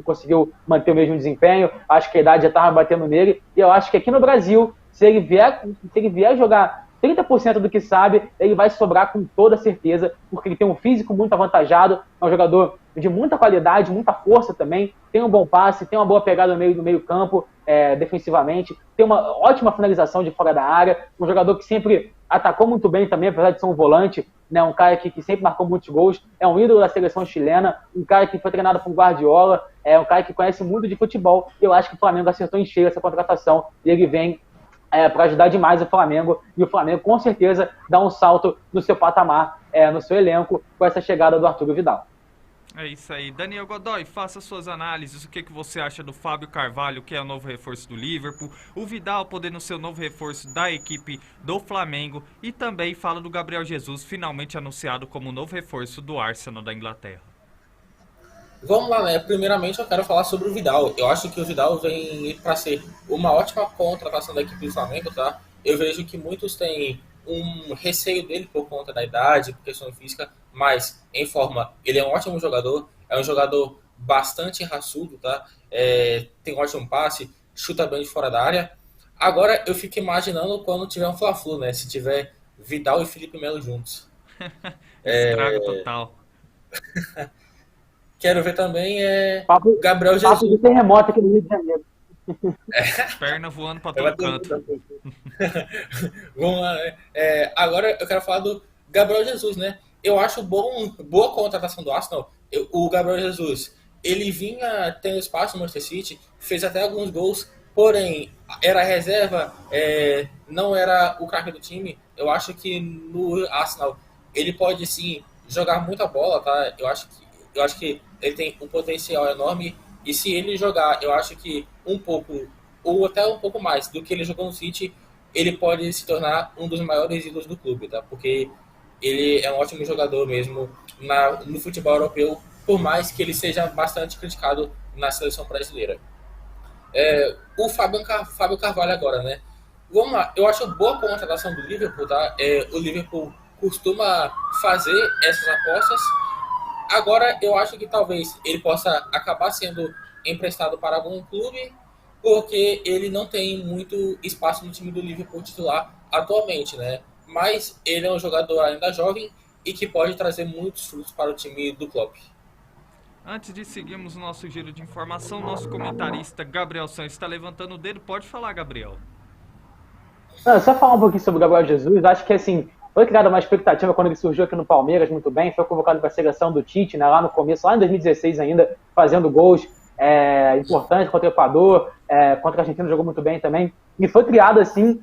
conseguiu manter o mesmo desempenho. Acho que a idade já estava batendo nele. E eu acho que aqui no Brasil, se ele vier jogar 30% do que sabe, ele vai sobrar com toda certeza, porque ele tem um físico muito avantajado, é um jogador de muita qualidade, muita força também, tem um bom passe, tem uma boa pegada no meio campo, defensivamente, tem uma ótima finalização de fora da área, um jogador que sempre atacou muito bem também, apesar de ser um volante, né, um cara que sempre marcou muitos gols, é um ídolo da seleção chilena, um cara que foi treinado por Guardiola, é um cara que conhece muito de futebol. Eu acho que o Flamengo acertou em cheio essa contratação e ele vem para ajudar demais o Flamengo, e o Flamengo com certeza dá um salto no seu patamar, no seu elenco, com essa chegada do Arturo Vidal. É isso aí. Daniel Godoy, faça suas análises. O que você acha do Fábio Carvalho, que é o novo reforço do Liverpool, o Vidal podendo ser o novo reforço da equipe do Flamengo, e também fala do Gabriel Jesus, finalmente anunciado como novo reforço do Arsenal da Inglaterra. Vamos lá, né? Primeiramente eu quero falar sobre o Vidal. Eu acho que o Vidal vem para ser uma ótima contratação da equipe do Flamengo, tá? Eu vejo que muitos têm um receio dele por conta da idade, por questão física, mas em forma, ele é um ótimo jogador, é um jogador bastante raçudo, tá? Tem um ótimo passe, chuta bem de fora da área. Agora eu fico imaginando quando tiver um Fla-Flu, né? Se tiver Vidal e Felipe Melo juntos. Estrago total. Quero ver também Gabriel Jesus. Papo de terremoto aqui no Rio de Janeiro. Perna voando para todo canto. Vamos lá, agora eu quero falar do Gabriel Jesus, né? Eu acho boa contratação do Arsenal. O Gabriel Jesus, ele vinha tendo espaço no Manchester City, fez até alguns gols, porém, era reserva, não era o craque do time. Eu acho que no Arsenal ele pode sim jogar muita bola, tá? Eu acho que ele tem um potencial enorme, e se ele jogar, eu acho que um pouco, ou até um pouco mais do que ele jogou no City, ele pode se tornar um dos maiores ídolos do clube, tá? Porque ele é um ótimo jogador mesmo no futebol europeu, por mais que ele seja bastante criticado na seleção brasileira. O Fábio Carvalho agora, né? Vamos lá, eu acho boa a contratação do Liverpool, tá? O Liverpool costuma fazer essas apostas. Agora, eu acho que talvez ele possa acabar sendo emprestado para algum clube, porque ele não tem muito espaço no time do Liverpool titular atualmente, né? Mas ele é um jogador ainda jovem e que pode trazer muitos frutos para o time do Klopp. Antes de seguirmos o nosso giro de informação, nosso comentarista Gabriel Santos está levantando o dedo. Pode falar, Gabriel. Não, só falar um pouquinho sobre o Gabriel Jesus, acho que assim, foi criada uma expectativa quando ele surgiu aqui no Palmeiras muito bem, foi convocado para a seleção do Tite, né, lá no começo, lá em 2016 ainda, fazendo gols importantes contra o Equador, contra a Argentina jogou muito bem também, e foi criado assim,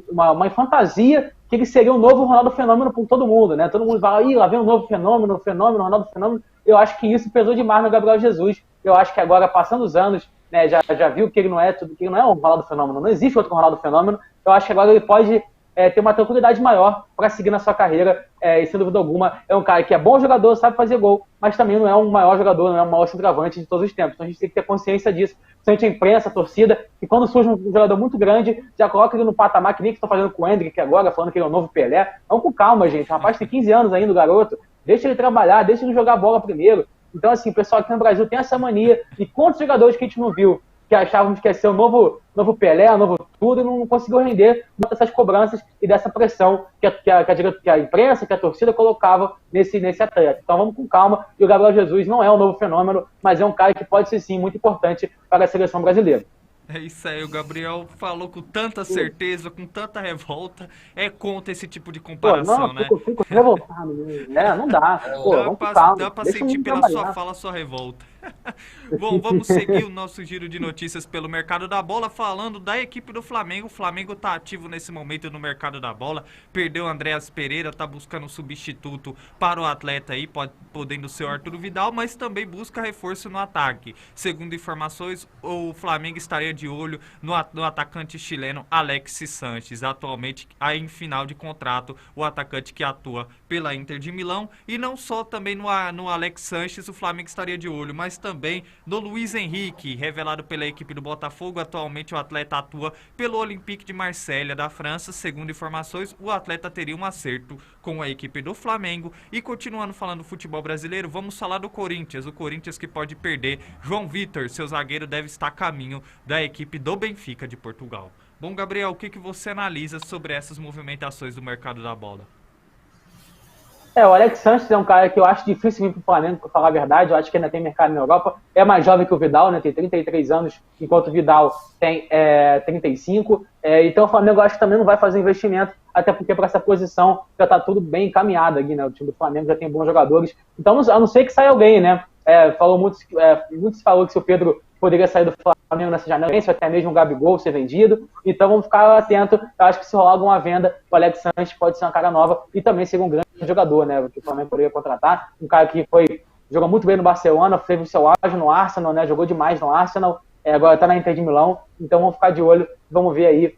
uma fantasia que ele seria um novo Ronaldo Fenômeno por todo mundo, né, todo mundo fala, lá vem um novo fenômeno, Ronaldo Fenômeno. Eu acho que isso pesou demais no Gabriel Jesus, eu acho que agora, passando os anos, né, já viu que ele não é tudo, que ele não é um Ronaldo Fenômeno, não existe outro Ronaldo Fenômeno. Eu acho que agora ele pode ter uma tranquilidade maior para seguir na sua carreira, e sem dúvida alguma é um cara que é bom jogador, sabe fazer gol, mas também não é um maior jogador, não é um maior centroavante de todos os tempos. Então a gente tem que ter consciência disso, principalmente a imprensa, a torcida, que quando surge um jogador muito grande, já coloca ele no patamar que nem que estão fazendo com o Endrick agora, falando que ele é o novo Pelé. Vamos com calma, gente, o rapaz tem 15 anos ainda, o garoto, deixa ele trabalhar, deixa ele jogar bola primeiro. Então assim, o pessoal aqui no Brasil tem essa mania, e quantos jogadores que a gente não viu, que achávamos que ia ser o novo Pelé, o novo tudo, e não conseguiu render dessas cobranças e dessa pressão que a imprensa, que a torcida colocava nesse atleta. Então vamos com calma, e o Gabriel Jesus não é um novo fenômeno, mas é um cara que pode ser sim muito importante para a seleção brasileira. É isso aí, o Gabriel falou com tanta certeza, com tanta revolta, contra esse tipo de comparação, né? Fico revoltado mesmo, né? Não dá. Dá pra sentir pela sua fala a sua revolta. Bom, vamos seguir o nosso giro de notícias pelo mercado da bola, falando da equipe do Flamengo. O Flamengo tá ativo nesse momento no mercado da bola, perdeu o Andréas Pereira, tá buscando um substituto para o atleta aí, podendo ser o Arthur Vidal, mas também busca reforço no ataque. Segundo informações, o Flamengo estaria de olho no atacante chileno Alexis Sanches, atualmente em final de contrato, o atacante que atua pela Inter de Milão. E não só também no Alex Sanches o Flamengo estaria de olho, mas também no Luiz Henrique, revelado pela equipe do Botafogo. Atualmente o atleta atua pelo Olympique de Marselha da França. Segundo informações, o atleta teria um acerto com a equipe do Flamengo. E continuando falando do futebol brasileiro, vamos falar do Corinthians. O Corinthians que pode perder João Vitor, seu zagueiro, deve estar a caminho da equipe do Benfica de Portugal. Bom, Gabriel, o que você analisa sobre essas movimentações do mercado da bola? O Alex Sanches é um cara que eu acho difícil vir pro Flamengo, para falar a verdade. Eu acho que ainda tem mercado na Europa. É mais jovem que o Vidal, né? Tem 33 anos, enquanto o Vidal tem 35. Então o Flamengo, eu acho que também não vai fazer investimento, até porque para essa posição já tá tudo bem encaminhado aqui, né? O time do Flamengo já tem bons jogadores. Então, a não ser que saia alguém, né? Muitos falou que se o Pedro poderia sair do Flamengo nessa janela, ou até mesmo o Gabigol ser vendido. Então vamos ficar atento. Eu acho que se rolar alguma venda, o Alex Sanches pode ser uma cara nova e também ser um grande jogador, né? Que o Flamengo poderia contratar. Um cara que jogou muito bem no Barcelona, fez o seu auge no Arsenal, né? Jogou demais no Arsenal, agora está na Inter de Milão. Então vamos ficar de olho, vamos ver aí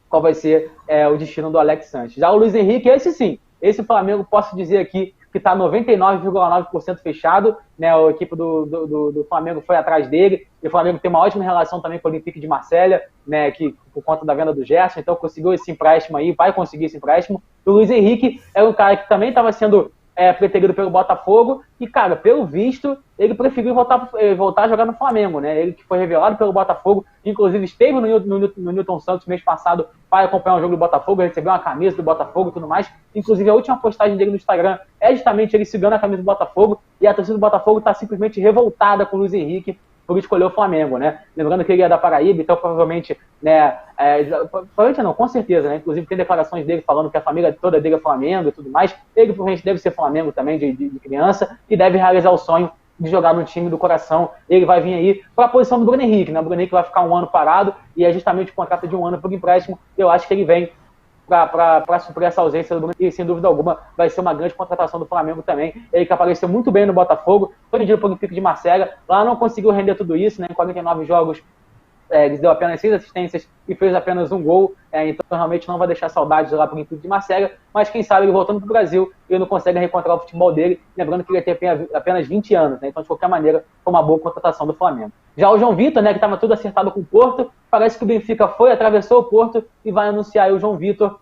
qual vai ser o destino do Alex Sanches. Já o Luiz Henrique, esse sim, esse Flamengo, posso dizer aqui que está 99,9% fechado, né? A equipe do Flamengo foi atrás dele, e o Flamengo tem uma ótima relação também com o Olympique de Marselha, né? Que por conta da venda do Gerson, então conseguiu esse empréstimo aí, vai conseguir esse empréstimo. O Luiz Henrique é um cara que também estava sendo preterido pelo Botafogo, e, cara, pelo visto, ele preferiu voltar a jogar no Flamengo, né? Ele que foi revelado pelo Botafogo, inclusive esteve no Newton Santos mês passado para acompanhar o jogo do Botafogo, recebeu uma camisa do Botafogo e tudo mais. Inclusive, a última postagem dele no Instagram é justamente ele segurando a camisa do Botafogo, e a torcida do Botafogo está simplesmente revoltada com o Luiz Henrique por escolher o Flamengo, né? Lembrando que ele é da Paraíba, então provavelmente, né? Provavelmente não, com certeza, né? Inclusive tem declarações dele falando que a família toda dele é Flamengo e tudo mais. Ele provavelmente deve ser Flamengo também de criança e deve realizar o sonho de jogar no time do coração. Ele vai vir aí para a posição do Bruno Henrique, né? O Bruno Henrique vai ficar um ano parado e é justamente o contrato de um ano por empréstimo. Eu acho que ele vem para suprir essa ausência do Bruno, e sem dúvida alguma vai ser uma grande contratação do Flamengo também. Ele que apareceu muito bem no Botafogo, foi vendido para o Olympique de Marselha, lá não conseguiu render tudo isso, né? Em 49 jogos ele deu apenas 6 assistências e fez apenas um gol, então realmente não vai deixar saudades lá para o Olympique de Marselha, mas quem sabe ele voltando para o Brasil, ele não consegue reencontrar o futebol dele, lembrando que ele tem apenas 20 anos, né? Então de qualquer maneira foi uma boa contratação do Flamengo. Já o João Vitor, né, que estava tudo acertado com o Porto, parece que o Benfica atravessou o Porto e vai anunciar aí o João Vitor,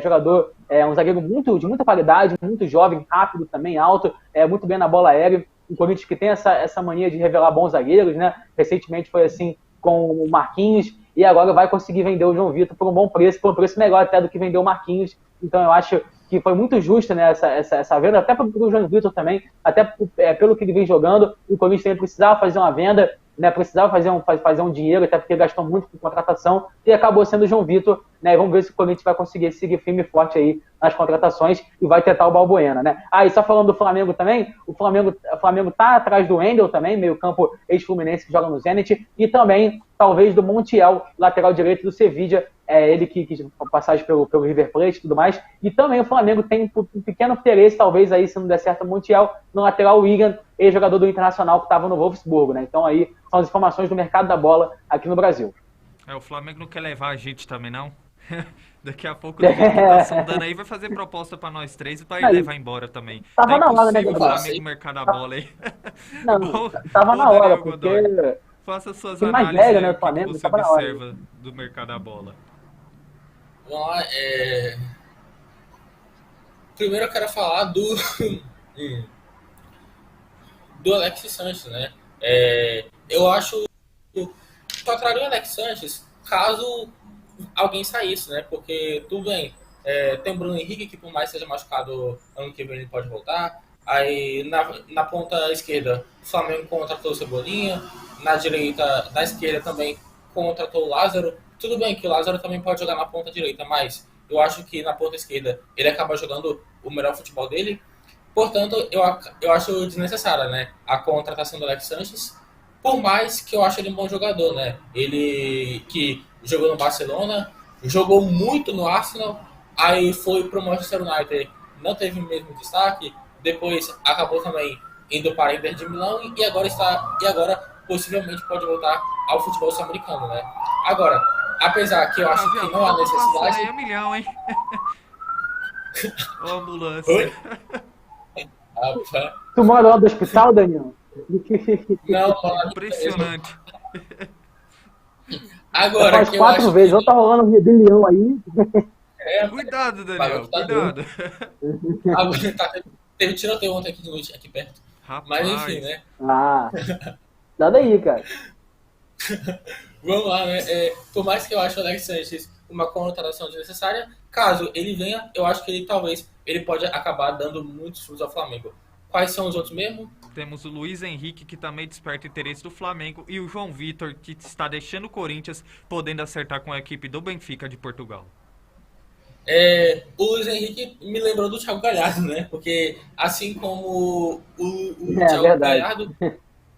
jogador, um zagueiro de muita qualidade, muito jovem, rápido também, alto, muito bem na bola aérea, um Corinthians que tem essa mania de revelar bons zagueiros, né? Recentemente foi assim com o Marquinhos, e agora vai conseguir vender o João Vitor por um preço melhor até do que vendeu o Marquinhos. Então eu acho que foi muito justa, né, essa venda, até para o João Vitor também, até pelo que ele vem jogando. O Corinthians também precisava fazer uma venda, né, precisava fazer um dinheiro, até porque gastou muito com contratação, e acabou sendo o João Vitor, né? Vamos ver se o Corinthians vai conseguir seguir firme e forte aí nas contratações e vai tentar o Balbuena, né? E só falando do Flamengo também, o Flamengo tá atrás do Wendel também, meio campo ex-fluminense que joga no Zenit, e também talvez do Montiel, lateral direito do Sevilla, ele que passagem pelo River Plate e tudo mais, e também o Flamengo tem um pequeno interesse, talvez aí, se não der certo o Montiel, no lateral Wigan, ex-jogador do Internacional que estava no Wolfsburgo, né? Então aí são as informações do mercado da bola aqui no Brasil. O Flamengo não quer levar a gente também, não? Daqui a pouco o que tá sondando aí vai fazer proposta pra nós três e vai levar embora também. Tava na hora, né, o Gabriel? Flamengo mercar a bola aí. Não, Bom, tava na hora, Daniel porque Godoy, faça suas tem mais análises velho, aí, né, o o Flamengo, que você tava na hora. observa do mercado da bola. Vamos lá, primeiro eu quero falar do Alexis Sanches, né? Eu acho que tocaria o Alex Sanches caso alguém saísse, né? Porque tudo bem, tem o Bruno Henrique, que por mais seja machucado, ano que vem ele pode voltar. Aí na ponta esquerda, o Flamengo contratou o Cebolinha. Na esquerda também contratou o Lázaro. Tudo bem que o Lázaro também pode jogar na ponta direita, mas eu acho que na ponta esquerda ele acaba jogando o melhor futebol dele. Portanto, eu acho desnecessária, né, a contratação do Alex Sanches, por mais que eu ache ele um bom jogador, né? Ele que jogou no Barcelona, jogou muito no Arsenal, aí foi pro Manchester United, não teve o mesmo destaque, depois acabou também indo para a Inter de Milão e agora possivelmente pode voltar ao futebol sul-americano, né? Agora, apesar que eu acho que não há necessidade... Aí é milhão, hein? Ô, ambulância. Oi? Tu mora lá do hospital, Daniel? Não, Impressionante. agora faz que eu 4 acho vezes, ou tá rolando um rebelião aí. Cuidado, Daniel, tá cuidado. Teve tiroteio ontem aqui perto. Rapaz. Mas enfim, né? Nada aí, cara. Vamos lá, né? Por mais que eu ache o Alex Sanches uma contratação desnecessária, caso ele venha, eu acho que ele pode acabar dando muitos frutos ao Flamengo. Quais são os outros mesmo? Temos o Luiz Henrique, que também desperta interesse do Flamengo, e o João Vitor, que está deixando o Corinthians, podendo acertar com a equipe do Benfica de Portugal. O Luiz Henrique me lembrou do Thiago Galhardo, né? Porque assim como o Thiago verdade. Galhardo,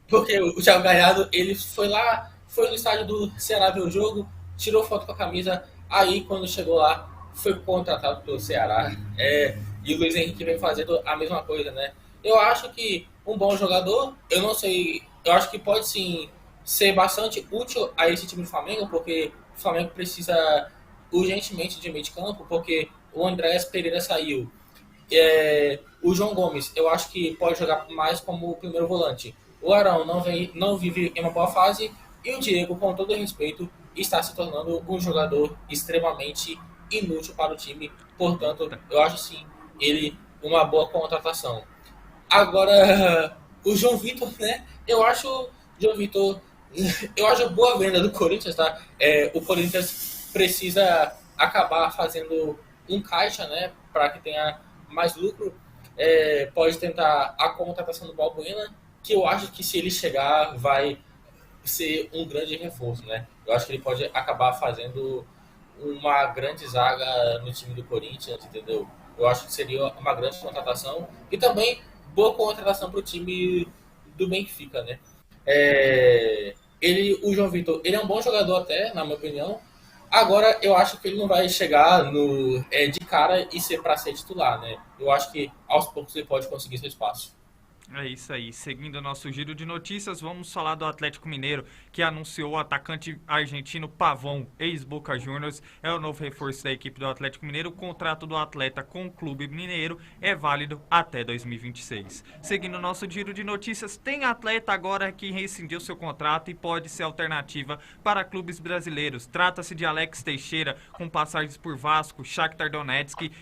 porque o Thiago Galhardo, ele foi no estádio do Ceará ver o jogo, tirou foto com a camisa, aí quando chegou lá, foi contratado pelo Ceará. E o Luiz Henrique vem fazendo a mesma coisa, né? Eu acho que um bom jogador, eu não sei, eu acho que pode sim ser bastante útil a esse time do Flamengo, porque o Flamengo precisa urgentemente de meio de campo, porque o Andrés Pereira saiu. O João Gomes, eu acho que pode jogar mais como primeiro volante. O Arão não vive em uma boa fase, e o Diego, com todo respeito, está se tornando um jogador extremamente inútil para o time. Portanto, eu acho sim ele uma boa contratação. Agora, o João Vitor, né? Eu acho boa venda do Corinthians, tá? O Corinthians precisa acabar fazendo um caixa, né? Para que tenha mais lucro. Pode tentar a contratação do Balbuena, que eu acho que se ele chegar vai ser um grande reforço, né? Eu acho que ele pode acabar fazendo uma grande zaga no time do Corinthians, entendeu? Eu acho que seria uma grande contratação e também boa contratação para o time do Benfica, né? O João Vitor, ele é um bom jogador até, na minha opinião. Agora, eu acho que ele não vai chegar de cara e ser para ser titular, né? Eu acho que aos poucos ele pode conseguir seu espaço. É isso aí. Seguindo o nosso giro de notícias, vamos falar do Atlético Mineiro, que anunciou o atacante argentino Pavón, ex-Boca Juniors, é o novo reforço da equipe do Atlético Mineiro. O contrato do atleta com o clube mineiro é válido até 2026. Seguindo o nosso giro de notícias, tem atleta agora que rescindiu seu contrato e pode ser alternativa para clubes brasileiros. Trata-se de Alex Teixeira, com passagens por Vasco, Shakhtar Donetsk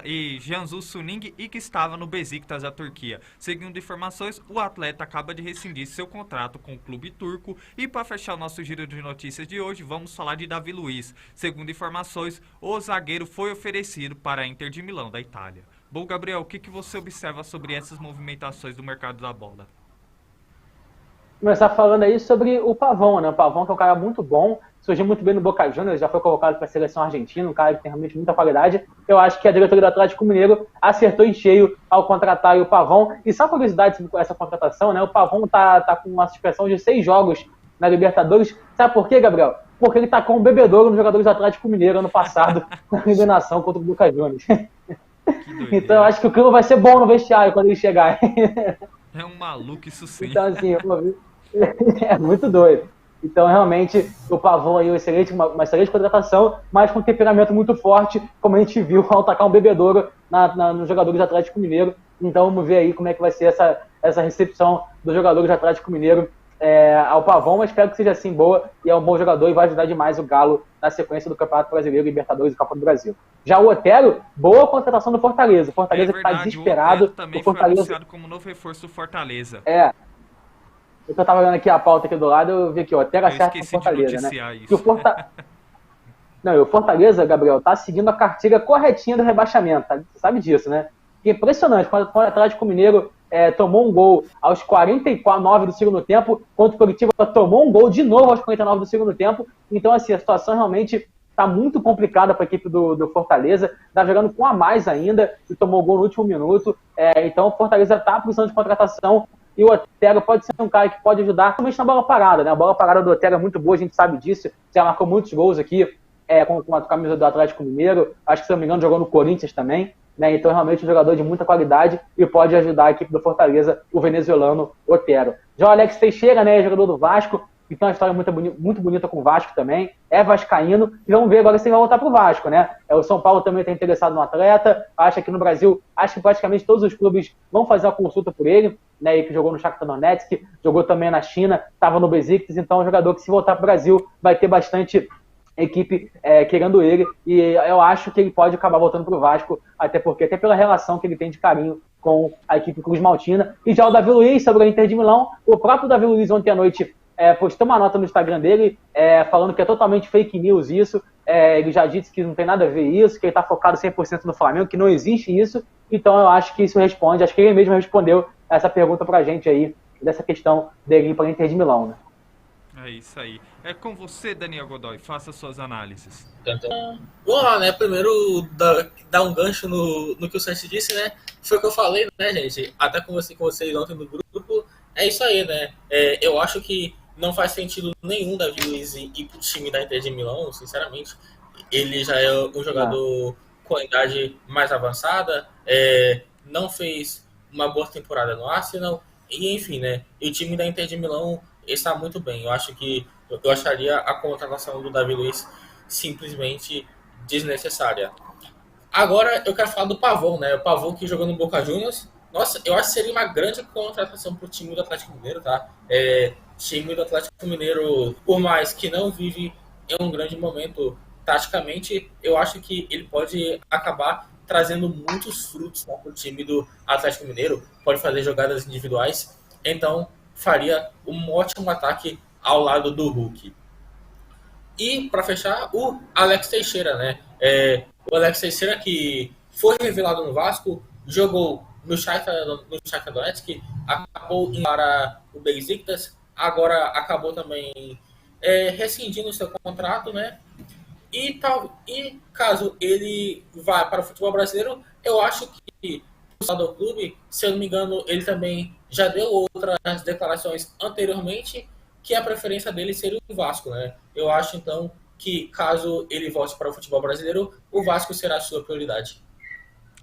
e Jansu Suning, e que estava no Besiktas da Turquia. Seguindo informações, o atleta acaba de rescindir seu contrato com o clube turco. E para fechar o nosso giro de notícias de hoje, vamos falar de Davi Luiz. Segundo informações, o zagueiro foi oferecido para a Inter de Milão, da Itália. Bom, Gabriel, o que você observa sobre essas movimentações do mercado da bola? Começar falando aí sobre o Pavón, né? O Pavón, que é um cara muito bom, surgiu muito bem no Boca Juniors, já foi colocado para a seleção argentina, um cara que tem realmente muita qualidade. Eu acho que a diretoria do Atlético Mineiro acertou em cheio ao contratar o Pavón. E só curiosidade sobre essa contratação, né? O Pavón tá com uma suspensão de 6 jogos na Libertadores. Sabe por quê, Gabriel? Porque ele tacou um bebedouro nos jogadores do Atlético Mineiro ano passado, na eliminação contra o Boca Juniors. Então eu acho que o clima vai ser bom no vestiário quando ele chegar. É um maluco, isso sim. Então, assim, é muito doido. Então, realmente, o Pavón aí é uma excelente contratação, mas com um temperamento muito forte, como a gente viu ao tacar um bebedouro nos jogadores do Atlético Mineiro. Então, vamos ver aí como é que vai ser essa recepção dos jogadores do Atlético Mineiro ao Pavón, mas espero que seja assim boa, e é um bom jogador e vai ajudar demais o Galo na sequência do Campeonato Brasileiro, Libertadores e Copa do Brasil. Já o Otero, boa contratação do Fortaleza. O Fortaleza que está desesperado. O Otero também Fortaleza foi anunciado como novo reforço do Fortaleza. Eu tava olhando aqui a pauta aqui do lado, eu vi aqui, ó, Otero acerta com o Fortaleza, né? Isso. Não, e o Fortaleza, Gabriel, tá seguindo a cartilha corretinha do rebaixamento, tá? Você sabe disso, né? Que é impressionante, quando o Atlético Mineiro tomou um gol aos 49 do segundo tempo, contra o Coritiba tomou um gol de novo aos 49 do segundo tempo. Então, assim, a situação realmente tá muito complicada para a equipe do Fortaleza, tá jogando com a mais ainda, e tomou gol no último minuto. Então, o Fortaleza tá precisando de contratação, e o Otero pode ser um cara que pode ajudar, principalmente na bola parada, né? A bola parada do Otero é muito boa, a gente sabe disso, já marcou muitos gols aqui com a camisa do Atlético Mineiro, acho que, se não me engano, jogou no Corinthians também, né? Então, realmente, um jogador de muita qualidade e pode ajudar a equipe do Fortaleza, o venezuelano Otero. Já o Alex Teixeira, né, jogador do Vasco, que tem uma história muito bonita com o Vasco também, é vascaíno, e vamos ver agora se ele vai voltar pro Vasco, né? O São Paulo também está interessado no atleta, acha que no Brasil, acho que praticamente todos os clubes vão fazer uma consulta por ele, né? Ele que jogou no Shakhtar Donetsk, jogou também na China, estava no Besiktas, então é um jogador que, se voltar pro Brasil, vai ter bastante equipe querendo ele, e eu acho que ele pode acabar voltando pro Vasco, até pela relação que ele tem de carinho com a equipe Cruz Maltina. E já o Davi Luiz, sobre a Inter de Milão, o próprio Davi Luiz ontem à noite postou uma nota no Instagram dele, falando que é totalmente fake news isso, ele já disse que não tem nada a ver isso, que ele está focado 100% no Flamengo, que não existe isso. Então eu acho que isso responde, acho que ele mesmo respondeu essa pergunta pra gente aí, dessa questão dele ir para a Inter de Milão, né? É isso aí. É com você, Daniel Godoy. Faça suas análises. Vamos lá, né? Primeiro, dar um gancho no que o Sérgio disse, né? Foi o que eu falei, né, gente? Até com vocês ontem no grupo. É isso aí, né? Eu acho que não faz sentido nenhum Davi Luiz ir pro time da Inter de Milão, sinceramente. Ele já é um jogador com a idade mais avançada, não fez uma boa temporada no Arsenal, e enfim, né? E o time da Inter de Milão está muito bem. Eu acharia a contratação do Davi Luiz simplesmente desnecessária. Agora eu quero falar do Pavón, né? O Pavón que jogou no Boca Juniors. Nossa, eu acho que seria uma grande contratação para o time do Atlético Mineiro, tá? Time do Atlético Mineiro, por mais que não vive em um grande momento taticamente, eu acho que ele pode acabar trazendo muitos frutos para o time do Atlético Mineiro, pode fazer jogadas individuais, então faria um ótimo ataque ao lado do Hulk. E, para fechar, o Alex Teixeira, né? O Alex Teixeira, que foi revelado no Vasco, jogou no Shakhtar Donetsk, acabou indo para o Besiktas, agora acabou também rescindindo seu contrato, né? E caso ele vá para o futebol brasileiro, eu acho que lado do clube, se eu não me engano, ele também já deu outras declarações anteriormente que a preferência dele seria o Vasco, né? Eu acho, então, que caso ele volte para o futebol brasileiro, o Vasco será a sua prioridade.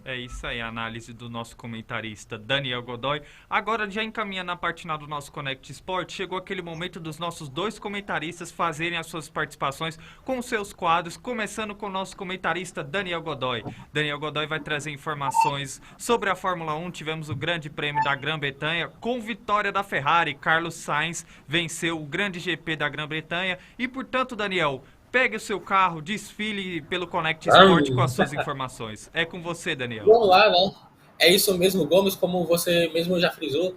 É isso aí, a análise do nosso comentarista Daniel Godoy. Agora, já encaminhando a parte final do nosso Connect Sport, chegou aquele momento dos nossos dois comentaristas fazerem as suas participações com seus quadros, começando com o nosso comentarista Daniel Godoy. Daniel Godoy vai trazer informações sobre a Fórmula 1. Tivemos o Grande Prêmio da Grã-Bretanha com vitória da Ferrari. Carlos Sainz venceu o Grande GP da Grã-Bretanha e, portanto, Daniel, pegue o seu carro, desfile pelo Connect Sport com as suas informações. É com você, Daniel. Vamos lá, né? É isso mesmo, Gomes, como você mesmo já frisou.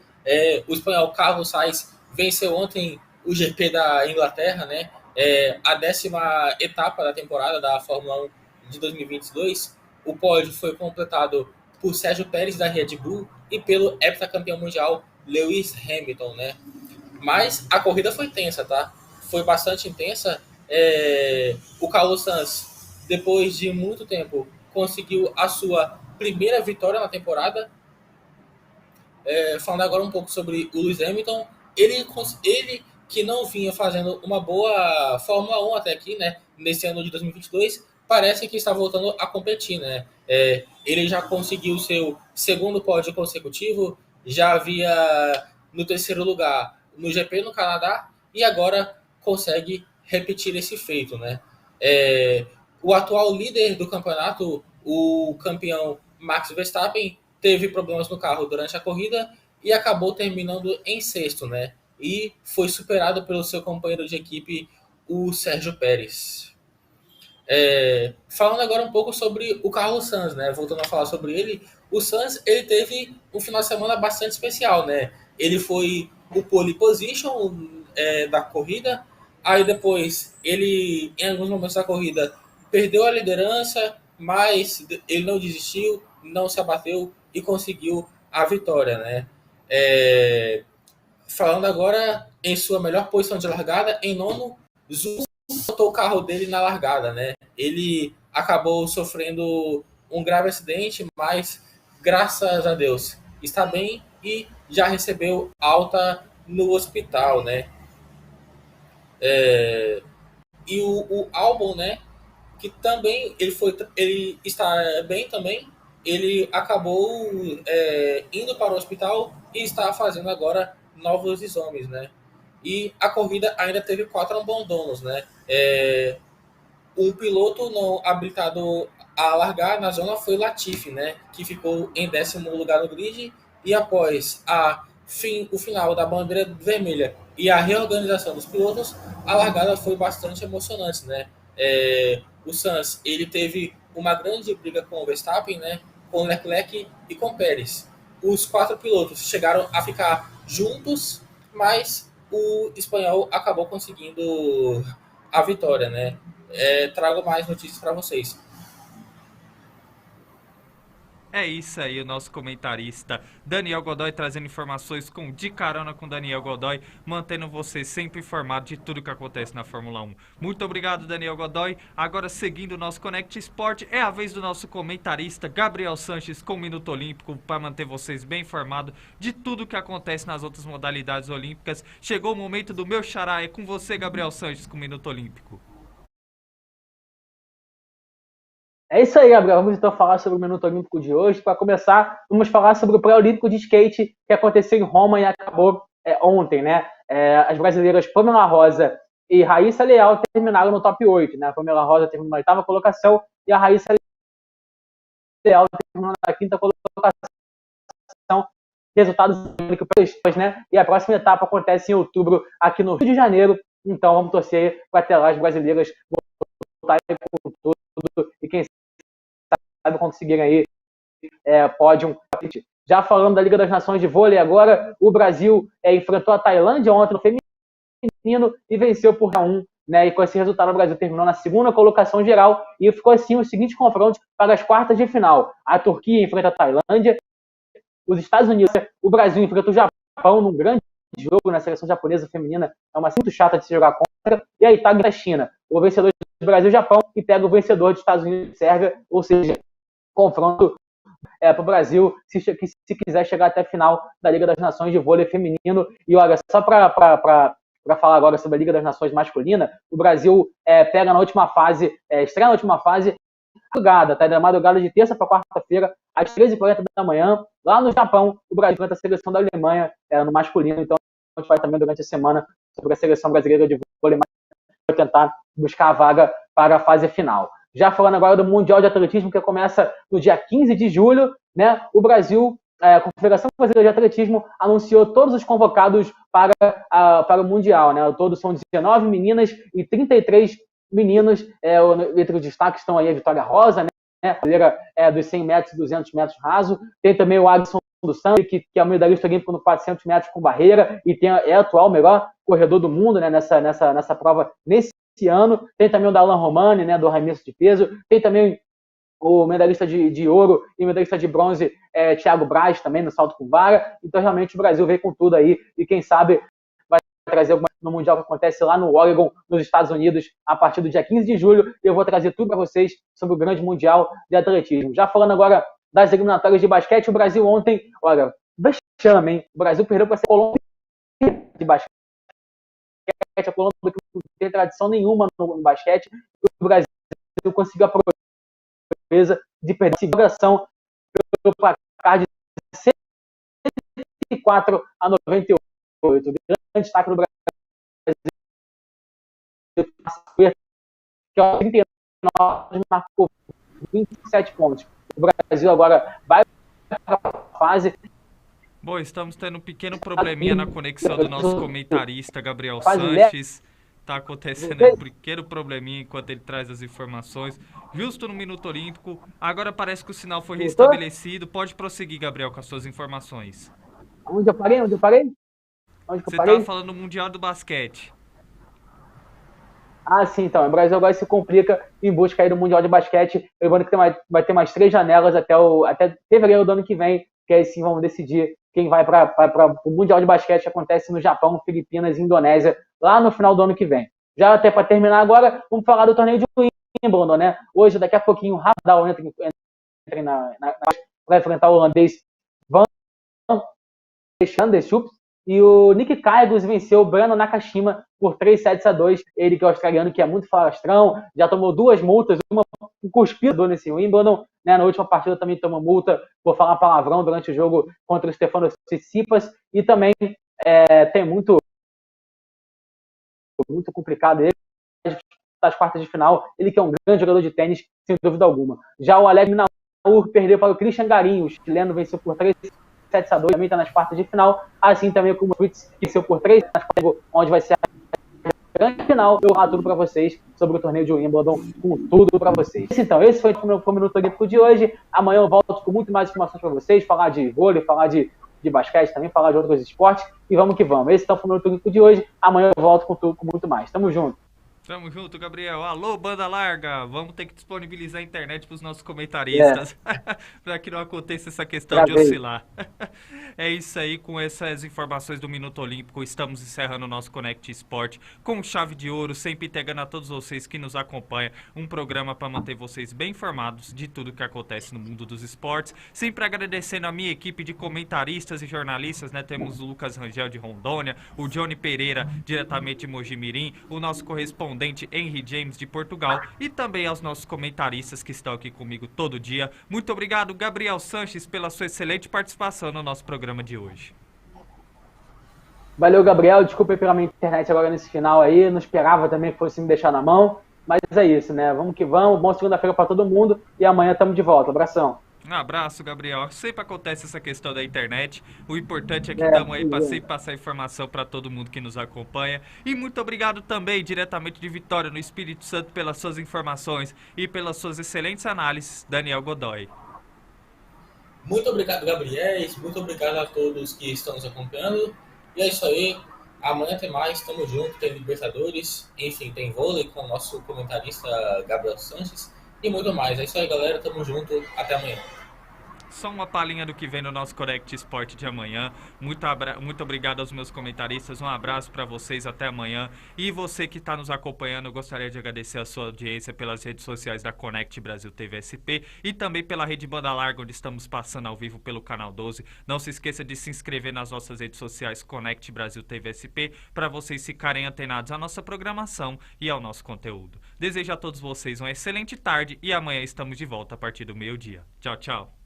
O espanhol Carlos Sainz venceu ontem o GP da Inglaterra, né? A 10ª etapa da temporada da Fórmula 1 de 2022. O pódio foi completado por Sérgio Pérez, da Red Bull, e pelo heptacampeão mundial Lewis Hamilton, né? Mas a corrida foi tensa, tá? Foi bastante intensa. O Carlos Sainz, depois de muito tempo, conseguiu a sua primeira vitória na temporada. Falando agora um pouco sobre o Lewis Hamilton, ele que não vinha fazendo uma boa Fórmula 1 até aqui, né? Nesse ano de 2022, parece que está voltando a competir, né? Ele já conseguiu seu segundo pódio consecutivo, já havia no terceiro lugar no GP no Canadá e agora consegue repetir esse feito, né? O atual líder do campeonato, o campeão Max Verstappen, teve problemas no carro durante a corrida e acabou terminando em sexto, né? E foi superado pelo seu companheiro de equipe, o Sérgio Pérez. Falando agora um pouco sobre o Carlos Sainz, né? Voltando a falar sobre ele, o Sainz, ele teve um final de semana bastante especial, né? Ele foi o pole position da corrida, aí depois ele, em alguns momentos da corrida, perdeu a liderança, mas ele não desistiu, não se abateu e conseguiu a vitória, né? Falando agora em sua melhor posição de largada, em nono, Zhu botou o carro dele na largada, né? Ele acabou sofrendo um grave acidente, mas graças a Deus está bem e já recebeu alta no hospital, né? E o Albon, né? Que também ele está bem também. Ele acabou indo para o hospital e está fazendo agora novos exames, né? E a corrida ainda teve 4 abandonos, né? Um piloto não habilitado a largar na zona foi Latifi, né? Que ficou em 10º lugar no grid e após o final da bandeira vermelha e a reorganização dos pilotos, a largada foi bastante emocionante, né? O Sainz, ele teve uma grande briga com o Verstappen, né? Com Leclerc e com Pérez. Os 4 pilotos chegaram a ficar juntos, mas o espanhol acabou conseguindo a vitória, né? Trago mais notícias para vocês. É isso aí, o nosso comentarista Daniel Godoy trazendo informações de carona com Daniel Godoy, mantendo você sempre informado de tudo que acontece na Fórmula 1. Muito obrigado, Daniel Godoy. Agora, seguindo o nosso Connect Sport, é a vez do nosso comentarista Gabriel Sanches com o Minuto Olímpico, para manter vocês bem informados de tudo que acontece nas outras modalidades olímpicas. Chegou o momento do meu xará, é com você, Gabriel Sanches, com o Minuto Olímpico. É isso aí, Gabriel. Vamos então falar sobre o Minuto Olímpico de hoje. Para começar, vamos falar sobre o pré-olímpico de skate que aconteceu em Roma e acabou ontem, né? As brasileiras Pamela Rosa e Raíssa Leal terminaram no top 8, né? A Pamela Rosa terminou na 8ª colocação e a Raíssa Leal terminou na 5ª colocação. Resultados, né? E a próxima etapa acontece em outubro aqui no Rio de Janeiro. Então vamos torcer para até lá as brasileiras voltarem com tudo e quem sabe conseguirem aí pódio. Já falando da Liga das Nações de Vôlei agora, o Brasil enfrentou a Tailândia ontem no feminino e venceu por 1, né? E com esse resultado o Brasil terminou na 2ª colocação geral e ficou assim o seguinte confronto para as quartas de final. A Turquia enfrenta a Tailândia, os Estados Unidos, o Brasil enfrenta o Japão num grande jogo na seleção japonesa feminina, é uma muito chata de se jogar contra, e a Itália e a China. O vencedor do Brasil e Japão e pega o vencedor dos Estados Unidos e Sérvia, ou seja, confronto para o Brasil, se quiser chegar até a final da Liga das Nações de vôlei feminino. E olha, só para falar agora sobre a Liga das Nações masculina, o Brasil pega na última fase, estreia na última fase, madrugada, tá? Da madrugada de terça para quarta-feira, às 13h40 da manhã, lá no Japão, o Brasil enfrenta a seleção da Alemanha no masculino. Então, a gente vai também durante a semana sobre a seleção brasileira de vôlei para tentar buscar a vaga para a fase final. Já falando agora do Mundial de Atletismo, que começa no dia 15 de julho, né? O Brasil, a Confederação Brasileira de Atletismo, anunciou todos os convocados para o Mundial, né? Todos são 19 meninas e 33 meninos. Entre os destaques estão aí a Vitória Rosa, né? Dos 100 metros e 200 metros raso. Tem também o Alisson do Santos, que é o medalhista olímpico no 400 metros com barreira e é atual melhor corredor do mundo, né? Nessa prova nesse ano. Tem também o Darlan Romani, né? Do arremesso de peso. Tem também o medalhista de ouro e medalhista de bronze, Thiago Braz, também no salto com vara. Então, realmente, o Brasil veio com tudo aí e, quem sabe, vai trazer alguma no Mundial que acontece lá no Oregon, nos Estados Unidos, a partir do dia 15 de julho. Eu vou trazer tudo para vocês sobre o grande Mundial de Atletismo. Já falando agora das eliminatórias de basquete, o Brasil ontem, olha, vexame, hein? O Brasil perdeu para a Colômbia de basquete. A Colômbia não tem tradição nenhuma no basquete. O Brasil conseguiu a proeza de perder a seguração pelo placar de 104-98. O grande destaque do Brasil, que é 39, marcou 27 pontos. O Brasil agora vai para a fase. Bom, estamos tendo um pequeno probleminha na conexão do nosso comentarista, Gabriel Sanches. Está acontecendo um pequeno probleminha enquanto ele traz as informações. Justo no Minuto Olímpico. Agora parece que o sinal foi restabelecido. Pode prosseguir, Gabriel, com as suas informações. Onde eu parei? Você estava falando do Mundial do Basquete. Ah, sim, então. O Brasil agora se complica em busca aí do Mundial de Basquete. Lembrando que vai ter mais 3 janelas até fevereiro do ano que vem, que aí sim vamos decidir quem vai para o Mundial de Basquete, que acontece no Japão, Filipinas e Indonésia, lá no final do ano que vem. Já até para terminar agora, vamos falar do torneio de Wimbledon, né? Hoje, daqui a pouquinho, o Rafael entra vai enfrentar o holandês Van Schupf. E o Nick Kyrgios venceu o Brandon Nakashima por 3-2. Ele, que é australiano, que é muito falastrão, já tomou 2 multas, uma cuspida nesse Wimbledon, né? Na última partida também tomou multa por falar palavrão durante o jogo contra o Stefanos Tsitsipas. E também tem muito complicado ele das quartas de final. Ele, que é um grande jogador de tênis, sem dúvida alguma. Já o Alex Minaur perdeu para o Christian Garin. O chileno venceu por 3-2, também está nas quartas de final, assim também como o Fritz, que venceu por 3, onde vai ser a grande final. Eu vou tudo para vocês sobre o torneio de Wimbledon, com tudo para vocês. Então, esse foi o Minuto Olímpico de hoje. Amanhã eu volto com muito mais informações para vocês, falar de vôlei, falar de basquete também, falar de outros esportes, e vamos que vamos. Esse então foi o Minuto Olímpico de hoje. Amanhã eu volto com tudo, com muito mais. Tamo junto. Tamo junto, Gabriel. Alô, banda larga. Vamos ter que disponibilizar a internet para os nossos comentaristas, para que não aconteça essa questão de oscilar. É isso aí, com essas informações do Minuto Olímpico, estamos encerrando o nosso Connect Sport com chave de ouro, sempre entregando a todos vocês que nos acompanham um programa para manter vocês bem informados de tudo que acontece no mundo dos esportes. Sempre agradecendo a minha equipe de comentaristas e jornalistas, né? Temos o Lucas Rangel de Rondônia, o Johnny Pereira, diretamente de Mojimirim, o nosso correspondente Henry James de Portugal e também aos nossos comentaristas que estão aqui comigo todo dia. Muito obrigado, Gabriel Sanches, pela sua excelente participação no nosso programa de hoje. Valeu, Gabriel. Desculpa pela minha internet agora nesse final aí. Não esperava também que fosse me deixar na mão. Mas é isso, né? Vamos que vamos. Boa segunda-feira para todo mundo. E amanhã estamos de volta. Abração. Um abraço, Gabriel. Sempre acontece essa questão da internet. O importante é que estamos aí para sempre passar informação para todo mundo que nos acompanha. E muito obrigado também, diretamente de Vitória, no Espírito Santo, pelas suas informações e pelas suas excelentes análises, Daniel Godoy. Muito obrigado, Gabriel. Muito obrigado a todos que estão nos acompanhando. E é isso aí. Amanhã tem mais. Tamo junto. Tem Libertadores. Enfim, tem vôlei com o nosso comentarista Gabriel Sanches. E muito mais. É isso aí, galera. Tamo junto. Até amanhã. Só uma palhinha do que vem no nosso Conect Sport de amanhã. Muito obrigado aos meus comentaristas. Um abraço para vocês. Até amanhã. E você que está nos acompanhando, eu gostaria de agradecer a sua audiência pelas redes sociais da Conect Brasil TV SP e também pela Rede Banda Larga, onde estamos passando ao vivo pelo Canal 12. Não se esqueça de se inscrever nas nossas redes sociais Conect Brasil TV SP para vocês ficarem antenados à nossa programação e ao nosso conteúdo. Desejo a todos vocês uma excelente tarde e amanhã estamos de volta a partir do meio-dia. Tchau, tchau.